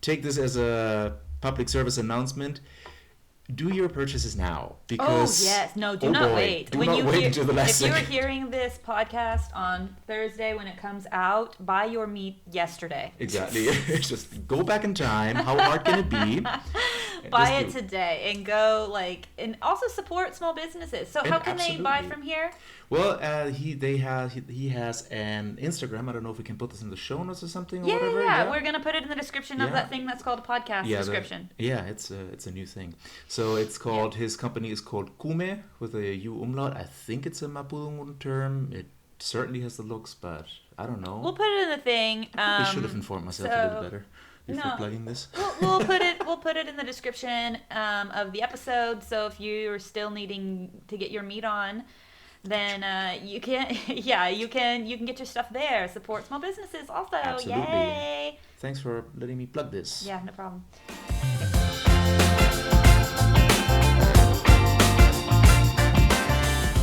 take this as a public service announcement. Do your purchases now, because Oh yes, no, do not wait. Do not wait until the last if you're second. hearing this podcast on Thursday when it comes out, buy your meat yesterday. Exactly. Just go back in time. How hard can it be? Buy Just it do today and go and also support small businesses. So how can they buy absolutely. from here? Well, he has an Instagram. I don't know if we can put this in the show notes or something or whatever. Yeah. We're gonna put it in the description of Yeah. that thing that's called a podcast description. It's a new thing. So it's called, his company is called Kume with a U umlaut. I think it's a Mapudungun term. It certainly has the looks, but I don't know. We'll put it in the thing. I should have informed myself a little better before no. plugging this. We'll put it in the description of the episode. So if you're still needing to get your meat on, then you can you can get your stuff there. Support small businesses also. Absolutely. Yay! Thanks for letting me plug this. Yeah, no problem.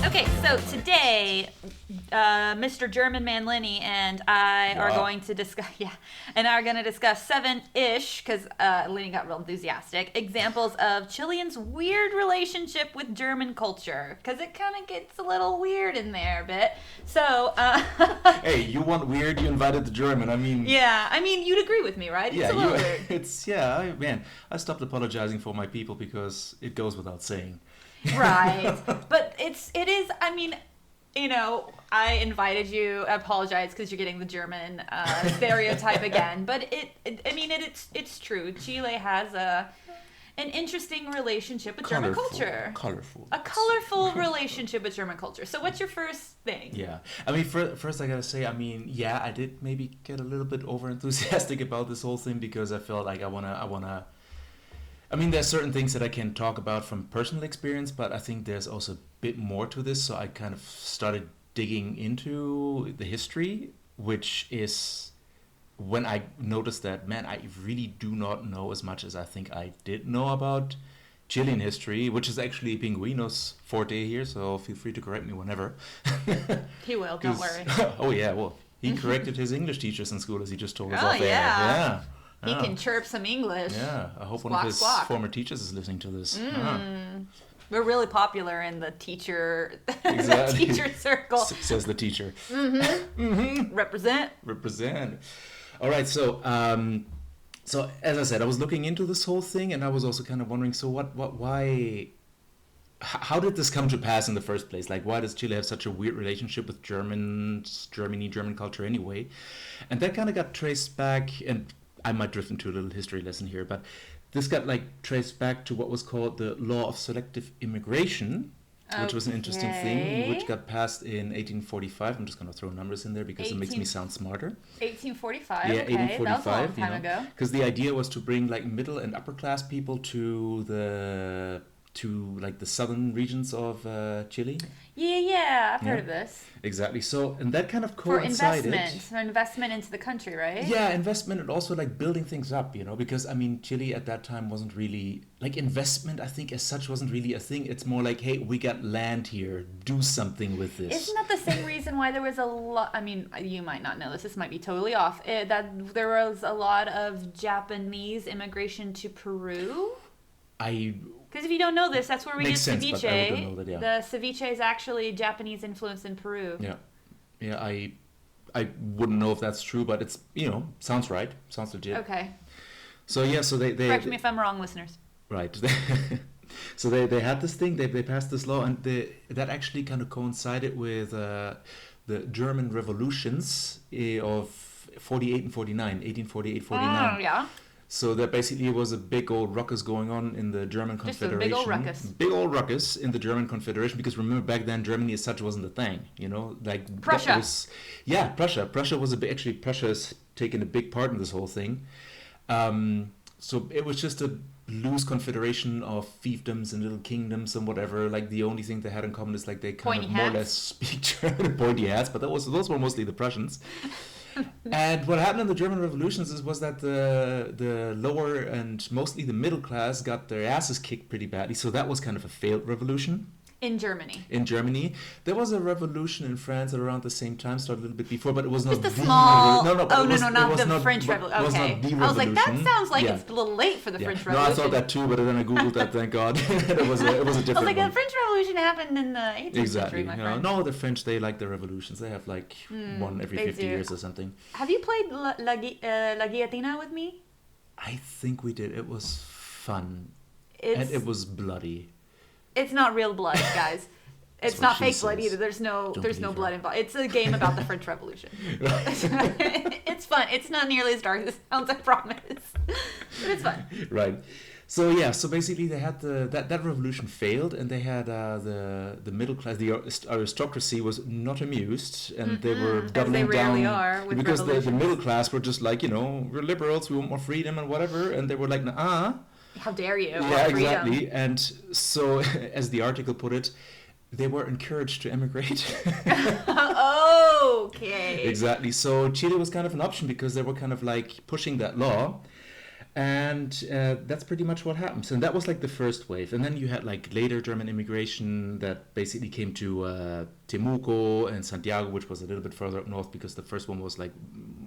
Okay, so today, Mr. German Man Lenny and I are going to discuss, are going to discuss 7-ish, because Lenny got real enthusiastic, examples of Chileans' weird relationship with German culture, because it kind of gets a little weird in there a bit. So, Hey, you want weird? You invited the German. I mean, yeah, I mean, you'd agree with me, right? It's a little weird. I stopped apologizing for my people because it goes without saying. Right. But it is, I mean, I invited you. I apologize because you're getting the German stereotype again. But it's true. Chile has an interesting relationship with German culture. Colorful. A colorful relationship with German culture. So what's your first thing? Yeah. I mean, first I gotta say, I did maybe get a little bit over enthusiastic about this whole thing because I felt like I wanna. I mean, there's certain things that I can talk about from personal experience, but I think there's also a bit more to this. So I kind of started digging into the history, which is when I noticed that, man, I really do not know as much as I think I did know about Chilean history, which is actually Pinguino's forte here, so feel free to correct me whenever. He will, don't worry. Oh, yeah, well, he corrected his English teachers in school, as he just told us Oh, off air. yeah. Yeah. He can chirp some English. Yeah, I hope one Squawk, of his squawk. former teachers is listening to this. We're really popular in the teacher, Exactly. the teacher circle. Says the teacher. Represent. Represent. All right, so as I said, I was looking into this whole thing, and I was also kind of wondering, so why, how did this come to pass in the first place? Like, why does Chile have such a weird relationship with Germany, German culture anyway? And that kind of got traced back, and I might drift into a little history lesson here, but this got like traced back to what was called the law of selective immigration, which was an interesting thing, which got passed in 1845. I'm just going to throw numbers in there because it makes me sound smarter. 1845. Yeah, Okay, 1845. that was a long time ago. Because the idea was to bring like middle and upper class people to the southern regions of Chile. Yeah, I've heard of this. Exactly. So, and that kind of coincided. For investment into the country, right? Yeah, investment and also like building things up, because I mean, Chile at that time wasn't really like investment, I think as such wasn't really a thing. It's more like, hey, we got land here, do something with this. Isn't that the same reason why there was a lot, I mean, you might not know this might be totally off, that there was a lot of Japanese immigration to Peru? Because if you don't know this, that's where we get ceviche. But I wouldn't know that, yeah. The ceviche is actually Japanese influence in Peru. Yeah, I wouldn't know if that's true, but it's, sounds right. Sounds legit. Okay. So yeah, so they correct me if I'm wrong, listeners. Right. So they had this thing, they passed this law, and that actually kind of coincided with the German revolutions of 48 and 49, 1848, 49. Oh, yeah. So there basically was a big old ruckus going on in the German Confederation. Just a big old ruckus. Big old ruckus in the German Confederation, because remember back then Germany as such wasn't a thing, like Prussia. Prussia was Prussia has taken a big part in this whole thing. So it was just a loose confederation of fiefdoms and little kingdoms and whatever. Like the only thing they had in common is like they kind of more or less speak German, pointy hats, but those were mostly the Prussians. And what happened in the German revolutions was that the lower and mostly the middle class got their asses kicked pretty badly. So that was kind of a failed revolution. In Germany. In Germany. There was a revolution in France at around the same time, started a little bit before, but it was not just a small... not the French Revolution. Okay. I was like, that sounds like it's a little late for the French Revolution. No, I thought that too, but then I Googled that, thank God. it was a different I was like, one. the French Revolution happened in the 18th century, my friend. No, the French, they like their revolutions. They have like one every 50 years or something. Have you played La Guillotina with me? I think we did. It was fun. And it was bloody. It's not real blood, guys. It's not fake blood either. There's no blood involved. It's a game about the French Revolution. It's fun. It's not nearly as dark as it sounds, I promise. But it's fun. Right. So yeah, so basically they had that revolution failed, and they had the middle class, the aristocracy was not amused, and they were doubling as they rarely down are with because the middle class were just like, we're liberals, we want more freedom and whatever, and they were like, nah. How dare you? Yeah, exactly. And so, as the article put it, they were encouraged to emigrate. Okay. Exactly. So Chile was kind of an option because they were kind of like pushing that law. And that's pretty much what happened. And that was like the first wave. And then you had like later German immigration that basically came to Temuco and Santiago, which was a little bit further up north, because the first one was like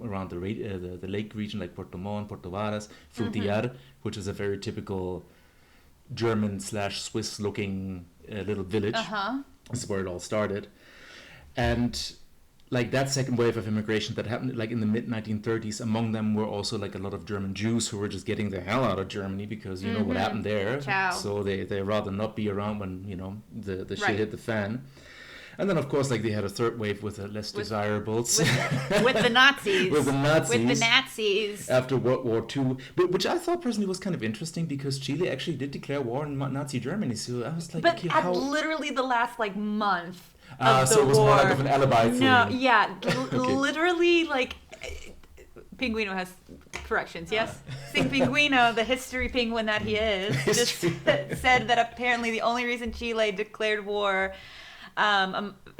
around the lake region, like Puerto Montt, Puerto Varas, Frutillar, which is a very typical German/Swiss looking little village. This is where it all started. And like that second wave of immigration that happened like in the mid-1930s, among them were also like a lot of German Jews who were just getting the hell out of Germany because you know what happened there. Ciao. So they rather not be around when, the shit hit the fan. And then, of course, like they had a third wave with the less desirables. With the Nazis. With the Nazis. After World War II. Which I thought personally was kind of interesting because Chile actually did declare war on Nazi Germany. So I was like, but okay, at literally the last month. So it was more like of an alibi thing. No, yeah. Literally, like, Pinguino has corrections, yes? Sing Pinguino, the history penguin that he is, just said that apparently the only reason Chile declared war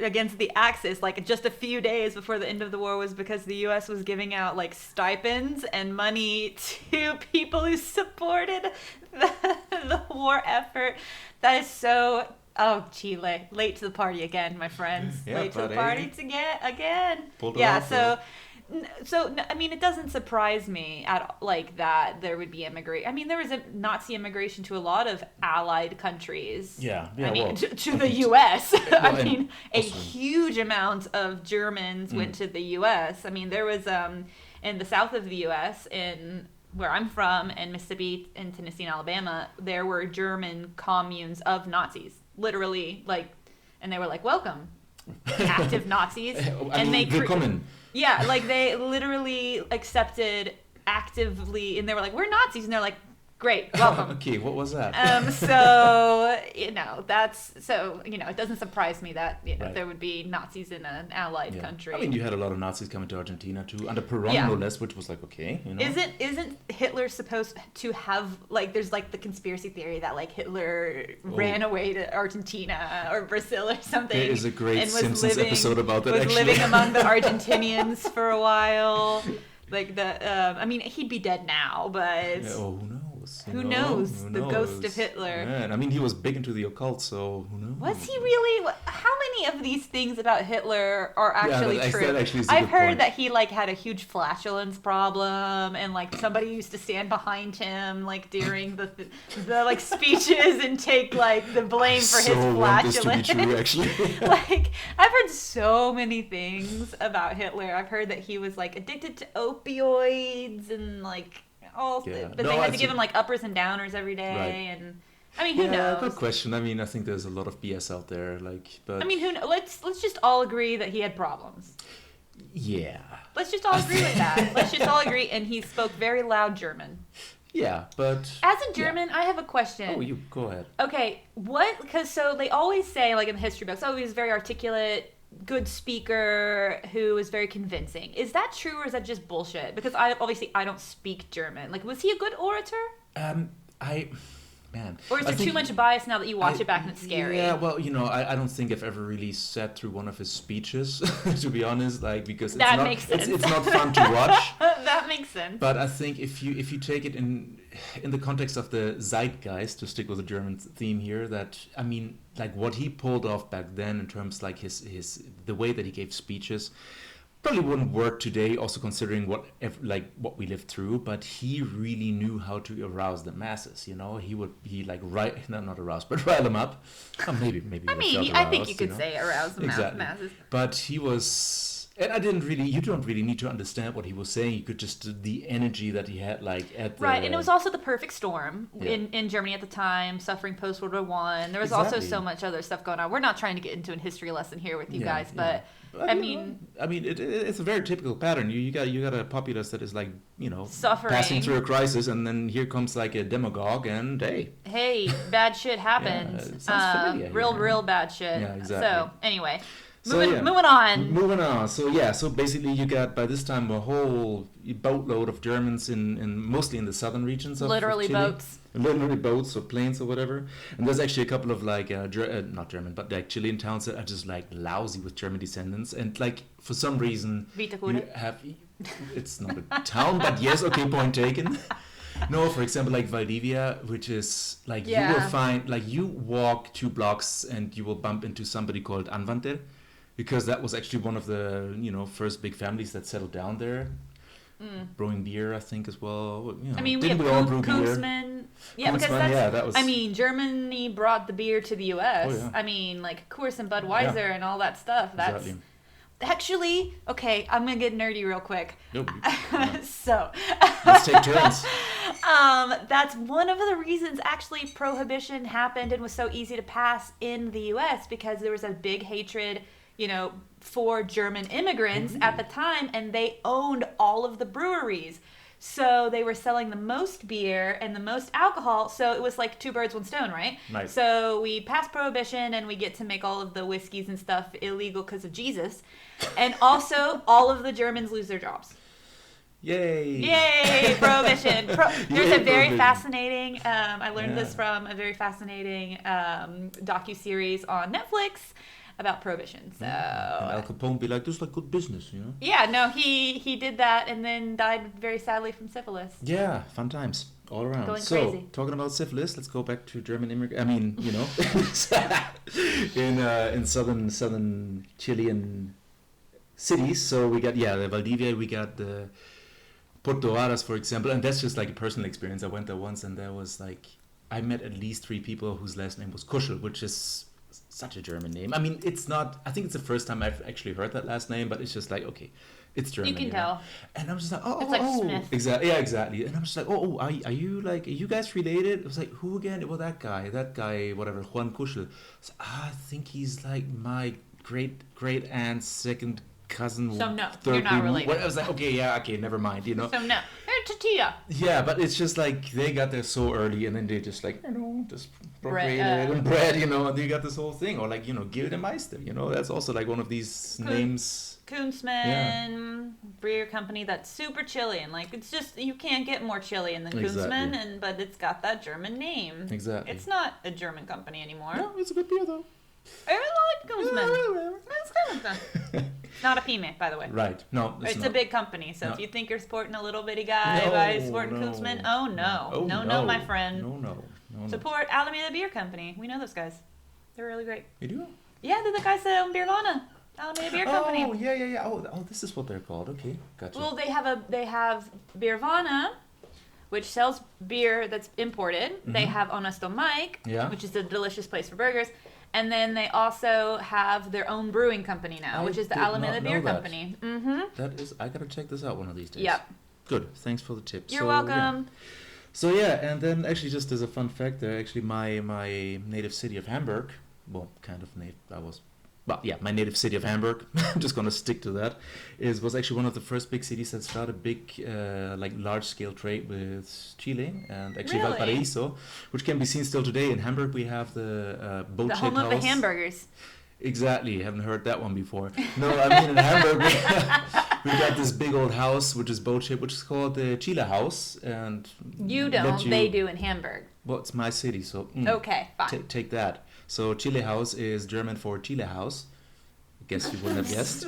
against the Axis, like just a few days before the end of the war, was because the U.S. was giving out like stipends and money to people who supported the war effort. That is so... Oh, Chile. Late to the party again, my friends. Yeah, late to the party again. Pulled Yeah, off, so I mean, it doesn't surprise me at like that there would be immigration. I mean, there was a Nazi immigration to a lot of allied countries. Yeah, I mean, well, to the U.S. I and mean, a also- huge amount of Germans went to the U.S. I mean, there was in the south of the U.S. in where I'm from, in Mississippi, in Tennessee, and Alabama, there were German communes of Nazis, literally and they were like, welcome, active Nazis, and they willkommen. yeah, like they literally accepted actively, and they were like, we're Nazis, and they're like, great, welcome. Okay, what was that? So it doesn't surprise me that Right. there would be Nazis in an allied country. I mean, you had a lot of Nazis coming to Argentina too, under Perón Yeah. no less, which was like, okay, you know. Isn't Hitler supposed to have there's like the conspiracy theory that like Hitler ran away to Argentina or Brazil or something. There is a great and was Simpsons episode about that, Was actually. living among the Argentinians for a while. Like I mean, he'd be dead now, but Oh, who knows? Who knows? The ghost of Hitler. Yeah, and I mean, he was big into the occult, so who knows? was he really? How many of these things about Hitler are actually that true? actually is a I've good heard point. that he had a huge flatulence problem, and somebody used to stand behind him during the speeches and take the blame for his so want this flatulence. to be true, actually. I've heard so many things about Hitler. I've heard that he was addicted to opioids and Yeah. but they had to give him uppers and downers every day, Right. and I mean, who knows? Good question. I mean, I think there's a lot of BS out there, but I mean, who? Let's just all agree that he had problems. yeah, Let's just all agree with that. Let's just all agree, and he spoke very loud German. yeah, but As a German, I have a question. oh, you go ahead. Okay, because so they always say in the history books, oh, he was very articulate, good speaker who was very convincing. Is that true, or is that just bullshit? Because I don't speak German. Was he a good orator? Or is there too much bias now that you watch it back and it's scary? Yeah, well, I don't think I've ever really sat through one of his speeches, to be honest, because Makes sense. it's not fun to watch. That makes sense. But I think if you take it in the context of the zeitgeist, to stick with the German theme here, that I mean, what he pulled off back then in terms his the way that he gave speeches probably wouldn't work today, also considering what we lived through. But he really knew how to arouse the masses. Not arouse, but rile them up. Oh, maybe. I mean, I think you could say arouse the masses. But he was, and you don't really need to understand what he was saying. You could just the energy that he had, at the Right, and it was also the perfect storm Yeah. in Germany at the time, suffering post World War I. There was Exactly. also so much other stuff going on. We're not trying to get into a history lesson here with you guys, but I mean, it's a very typical pattern. You got a populace that is Suffering. passing through a crisis, and then here comes a demagogue, and hey, bad shit happens. it sounds familiar, real bad shit. Yeah, exactly. So anyway, So, moving on. Moving on. So basically you got by this time a whole boatload of Germans in mostly in the southern regions of Literally Chile. boats. Literally boats or planes or whatever. And there's actually a couple of not German, but Chilean towns that are just lousy with German descendants. And for some reason Vitacura. you have, it's not a town, but yes, okay, point taken. No, for example, Valdivia, which is you will find you walk 2 blocks and you will bump into somebody called Anwanter, because that was actually one of the first big families that settled down there. Brewing beer, I think, as well. I mean, we didn't have all brew beer? Kunstmann. Yeah, because Kunstmann, that was. I mean, Germany brought the beer to the U.S. Oh, yeah. I mean, Coors and Budweiser and all that stuff. That's Exactly. actually okay. I'm gonna get nerdy real quick. Nope. So. Let's take turns. That's one of the reasons actually prohibition happened and was so easy to pass in the U.S. because there was a big hatred, for German immigrants at the time, and they owned all of the breweries. So they were selling the most beer and the most alcohol. So it was 2 birds, 1 stone, right? Right. So we pass prohibition and we get to make all of the whiskeys and stuff illegal because of Jesus. And also all of the Germans lose their jobs. Yay, prohibition. There's Yay, a very prohibition. fascinating, I learned this from a very fascinating docuseries on Netflix about prohibition. So And Al Capone be like, this is good business, yeah, no, he did that and then died very sadly from syphilis. Yeah, fun times all around. Going so, crazy. talking about syphilis, let's go back to German immigrant. I mean, in southern Chilean cities. So we got the Valdivia, we got the Porto Varas, for example, and that's just like a personal experience. I went there once, and there was like I met at least 3 people whose last name was Kuschel, which is such a German name. I mean, it's not. I think it's the first time I've actually heard that last name, but it's just like okay, it's German. You can tell. And I'm just like, it's like Smith. Exactly, yeah, exactly. And I'm just like, are you guys related? It was like, who again? Well, that guy, whatever, Juan Kuschel. So, I think he's like my great aunt's second cousin. So no, you're not related. I was like, okay, never mind, So no, you're Tatita. Yeah, but it's just like they got there so early, and then they just like just procreated and bred, and they got this whole thing, or like Gildemeister, that's also like one of these names. Kunstmann, beer company that's super Chilean. Like it's just you can't get more Chilean than Kunstmann, but it's got that German name. Exactly. It's not a German company anymore. No, it's a good beer though. I really like Kunstmann. It's not a Pyme, by the way. Right. No, it's a big company. So if you think you're sporting a little bitty guy by sporting Kunstmann, no, my friend. No. Support Alameda Beer Company. We know those guys. They're really great. You do? Yeah, they're the guys that own Beervana. Alameda Beer Company. Oh, yeah. Oh, this is what they're called. Okay, gotcha. Well, they have Beervana, which sells beer that's imported. Mm-hmm. They have Honesto Mike, which is a delicious place for burgers. And then they also have their own brewing company now, which is the Alameda Beer Company. Mm-hmm. That is, I gotta check this out one of these days. Yep. Good. Thanks for the tip. You're welcome. Yeah. So and then actually just as a fun fact, there actually my native city of Hamburg. Well, kind of native. My native city of Hamburg. I'm just gonna stick to that. Was actually one of the first big cities that started big, large scale trade with Chile and actually Valparaiso, which can be seen still today. In Hamburg, we have the boat-shaped house. The home of the hamburgers. Exactly. Haven't heard that one before. No, I mean in Hamburg we got this big old house which is boat-shaped, which is called the Chile House, and you don't. They do in Hamburg. Well, it's my city, so okay, fine. Take that. So Chile House is German for Chile House. I guess you wouldn't have guessed.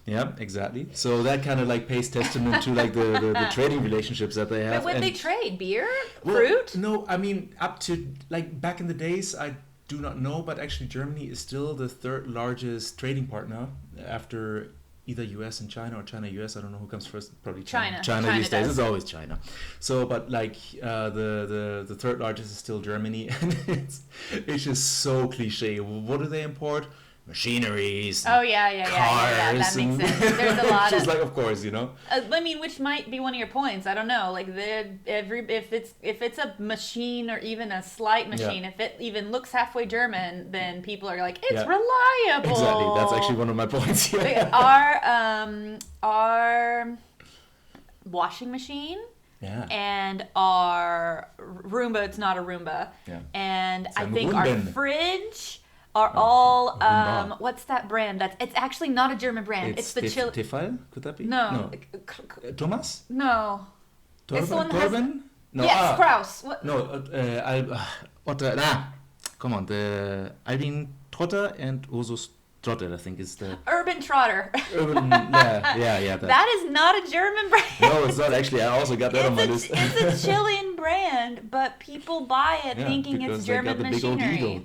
Yeah, exactly. So that kind of like pays testament to like the trading relationships that they have. But they trade beer, fruit? No, I mean up to like back in the days, I do not know, but actually Germany is still the 3rd largest trading partner after either US and China or China US. I don't know who comes first. Probably China. China these days. It's always China. So, but like the 3rd largest is still Germany, and it's just so cliche. What do they import? Machineries. Oh yeah. That makes sense. There's a lot just like, of course, I mean, which might be one of your points. I don't know. Like if it's a machine or even a slight machine, if it even looks halfway German, then people are like, it's reliable. Exactly. That's actually one of my points. Our washing machine. Yeah. And our Roomba, it's not a Roomba. Yeah. And I think our fridge are all what's that brand? It's actually not a German brand. It's the Chile. Tefal? Could that be? No. Thomas? No. Torben? No. Yes, Kraus. What? No. Come on. The Albin Trotter and Ursus Trotter, I think is the Urban Trotter. Yeah. That is not a German brand. No, it's not actually. I also got that on my list. It's a Chilean brand, but people buy it thinking it's German machinery.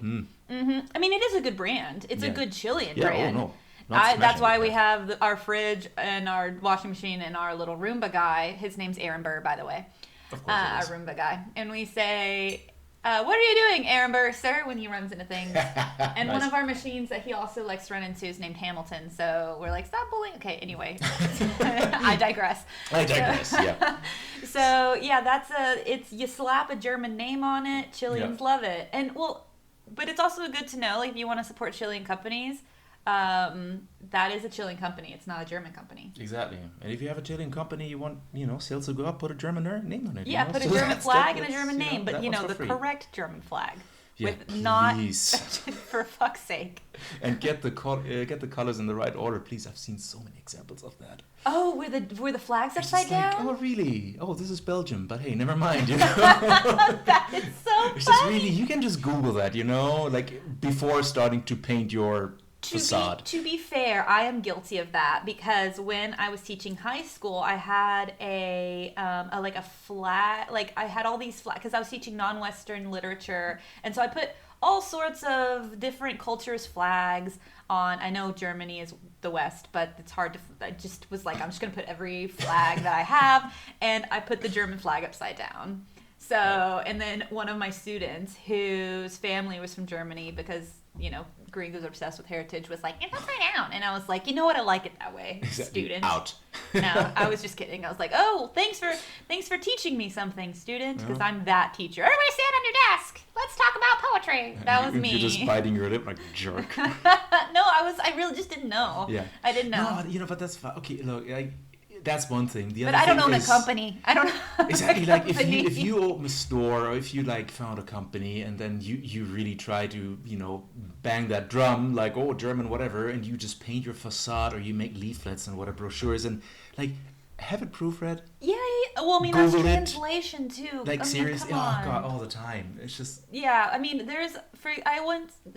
Mm-hmm. I mean, it is a good brand. It's a good Chilean brand. Oh, no. That's why we have our fridge and our washing machine and our little Roomba guy. His name's Aaron Burr, by the way. Of course our Roomba guy. And we say, what are you doing, Aaron Burr, sir, when he runs into things? And nice. One of our machines that he also likes to run into is named Hamilton. So we're like, stop bullying. Okay, anyway. I digress. Yeah. So, you slap a German name on it. Chileans love it. And, but it's also good to know, like, if you want to support Chilean companies, that is a Chilean company. It's not a German company. Exactly. And if you have a Chilean company, you want, sales to go up, put a German name on it. Yeah, put a German flag and a German name, but, the correct German flag. Yeah, with not, please. for fuck's sake. And get the colors in the right order, please. I've seen so many examples of that. Oh, were the flags upside down? Oh, really? Oh, this is Belgium, but hey, never mind. That is so it's funny. Just really, you can just Google that, like before starting to paint your facade. To be fair, I am guilty of that because when I was teaching high school, I had a flag, like I had all these flags because I was teaching non-Western literature, and so I put all sorts of different cultures' flags on. I know Germany is the West, but it's hard to. I just was like, I'm just gonna put every flag that I have, and I put the German flag upside down. So, and then one of my students whose family was from Germany, because, you know, Gringo's obsessed with heritage, was like, it's upside down. And I was like, you know what? I like it that way, student. Out. No, I was just kidding. I was like, oh, thanks for teaching me something, student, because I'm that teacher. Everybody stand on your desk. Let's talk about poetry. That was me. You're just biting your lip like a jerk. No, I really just didn't know. Yeah. I didn't know. No, but that's fine. Okay, look, that's one thing. The But other I don't thing own is, a company. I don't own exactly, a like company. if you open a store, or if you like found a company, and then you really try to, you know, bang that drum like, oh, German whatever, and you just paint your facade, or you make leaflets and whatever brochures, and like have it proofread. Yeah. Well, I mean, Google that's it. translation too. Like, I mean, seriously, come oh on. god, all the time. It's just Yeah, I mean,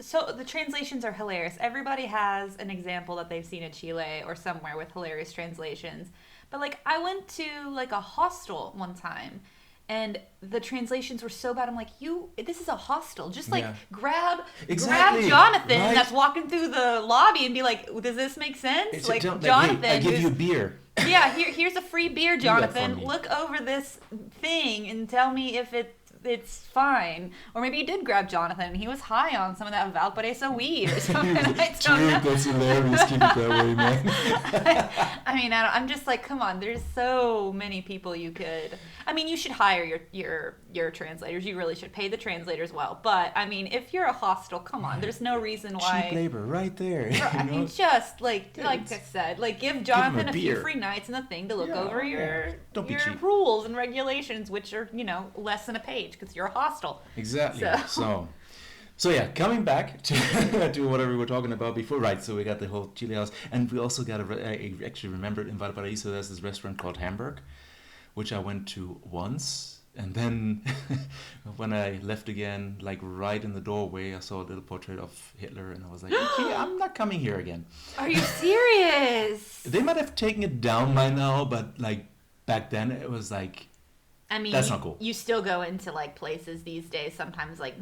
so the translations are hilarious. Everybody has an example that they've seen in Chile or somewhere with hilarious translations. But like, I went to like a hostel one time, and the translations were so bad. I'm like, this is a hostel. Just like grab Jonathan right? that's walking through the lobby and be like, does this make sense? Like, Jonathan, hey, I give you a beer. yeah, here's a free beer, Do that for Jonathan. me. Look over this thing and tell me if it's fine. Or maybe he did grab Jonathan and he was high on some of that Valparaiso weed or something. I don't know. That's hilarious. Keep it that way, man. I mean, I'm just like, come on. There's so many people you could. I mean, you should hire your translators. You really should pay the translators well. But I mean, if you're a hostel, come on. There's no reason why. Cheap labor, right there. I mean, just like I said, like give Jonathan a few beer. free nights and the thing to look over your Don't be cheap. rules and regulations, which are, you know, less than a page because you're a hostel. Exactly. So. So yeah, coming back to whatever we were talking about before, right? So we got the whole Chile house, and we also got I actually remembered in Valparaiso there's this restaurant called Hamburg, which I went to once, and then when I left again, like right in the doorway, I saw a little portrait of Hitler, and I was like, okay, I'm not coming here again. Are you serious? They might have taken it down by now, but like back then it was like. I mean, that's not cool. You still go into like places these days, sometimes like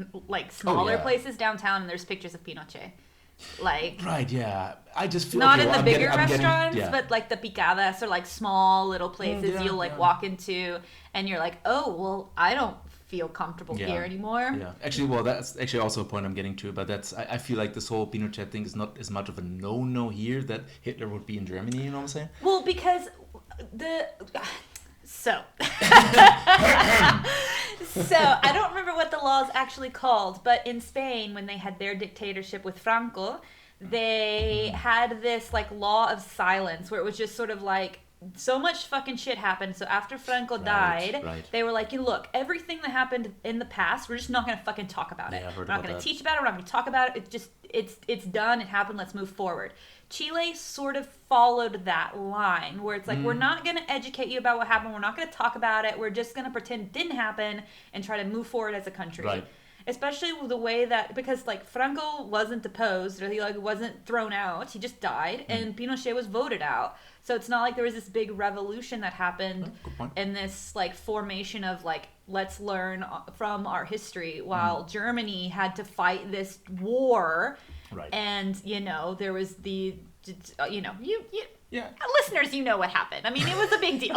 smaller places downtown, and there's pictures of Pinochet. Like, right, yeah. I just feel not okay, in the I'm bigger getting- I'm getting- restaurants, yeah. but like the picadas or like small little places yeah, you'll like yeah. walk into, and you're like, oh well, I don't feel comfortable here anymore. Yeah, actually, well, that's actually also a point I'm getting to, but that's I feel like this whole Pinochet thing is not as much of a no here that Hitler would be in Germany. You know what I'm saying? Well, because so I don't remember what the law is actually called, but in Spain, when they had their dictatorship with Franco, they had this like law of silence where it was just sort of like so much fucking shit happened. So after Franco died, they were like, look, everything that happened in the past, we're just not going to fucking talk about it. Yeah, We're not going to teach about it. We're not going to talk about it. It's done. It happened. Let's move forward. Chile sort of followed that line where it's like, we're not going to educate you about what happened. We're not going to talk about it. We're just going to pretend it didn't happen and try to move forward as a country. Right. Especially with the way that, because like Franco wasn't deposed or he like wasn't thrown out. He just died and Pinochet was voted out. So it's not like there was this big revolution that happened and this like formation of like, let's learn from our history while Germany had to fight this war. Right. And, you know, there was the, you know, Yeah. listeners, you know what happened. I mean, it was a big deal,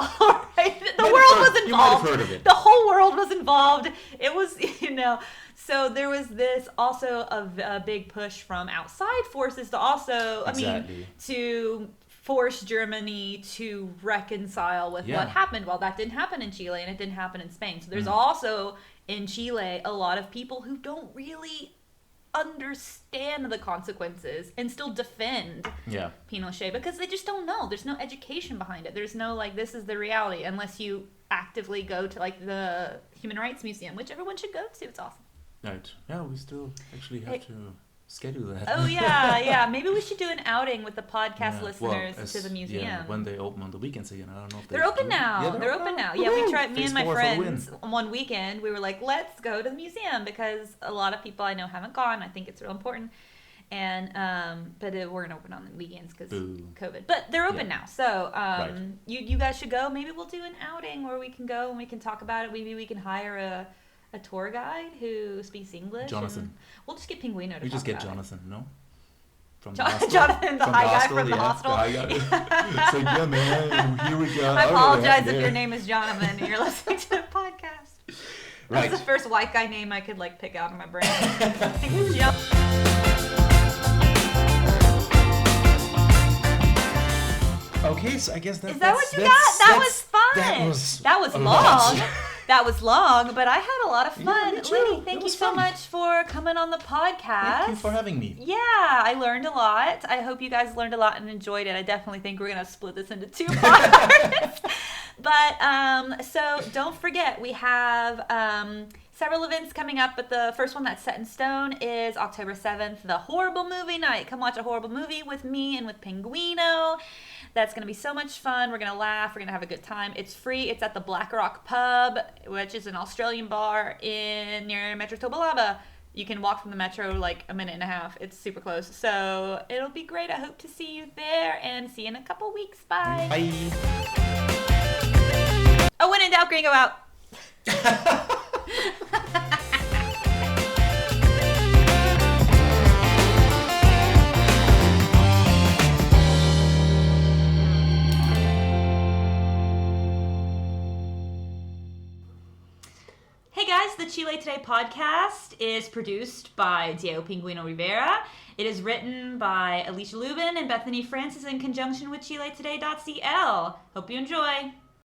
right? The world was involved. You might have heard of it. The whole world was involved. It was, you know, so there was this also a big push from outside forces to also, I mean, to force Germany to reconcile with what happened. Well, that didn't happen in Chile and it didn't happen in Spain. So there's also in Chile a lot of people who don't really understand the consequences and still defend Pinochet because they just don't know. There's no education behind it. There's no like, this is the reality, unless you actively go to like the Human Rights Museum, which everyone should go to. It's awesome. Right. Yeah, we still actually have to schedule that. Oh yeah. Maybe we should do an outing with the podcast listeners to the museum. Yeah, when they open on the weekends again. I don't know if they're open now. Yeah, they're open now. Yeah, we tried. Me and my friends win. one weekend. We were like, let's go to the museum because a lot of people I know haven't gone. I think it's real important. And but it weren't open on the weekends because COVID. But they're open now. So you guys should go. Maybe we'll do an outing where we can go and we can talk about it. Maybe we can hire a tour guide who speaks English. Jonathan. And we'll just get Pinguino to We talk just get about it. Jonathan, no? From Jonathan, the high guy from the hostel. It's like, yeah, man, here we go. I apologize if your name is Jonathan and you're listening to the podcast. Right. That's the first white guy name I could like pick out in my brain. Okay, so I guess that's... Is that what you got? That was fun. That was long. That was long, but I had a lot of fun. me too. Liddy, thank It you was so fun. much for coming on the podcast. Thank you for having me. Yeah, I learned a lot. I hope you guys learned a lot and enjoyed it. I definitely think we're going to split this into 2 parts. But, so don't forget, we have several events coming up, but the first one that's set in stone is October 7th, the Horrible Movie Night. Come watch a horrible movie with me and with Pinguino. That's going to be so much fun. We're going to laugh. We're going to have a good time. It's free. It's at the Black Rock Pub, which is an Australian bar near Metro Tobalaba. You can walk from the metro like a minute and a half. It's super close. So it'll be great. I hope to see you there and see you in a couple weeks. Bye. Bye. Oh, when in doubt, Gringo out. Hey guys, the Chile Today podcast is produced by Diego Pinguino Rivera. It is written by Alicia Lubin and Bethany Francis in conjunction with ChileToday.cl. Hope you enjoy.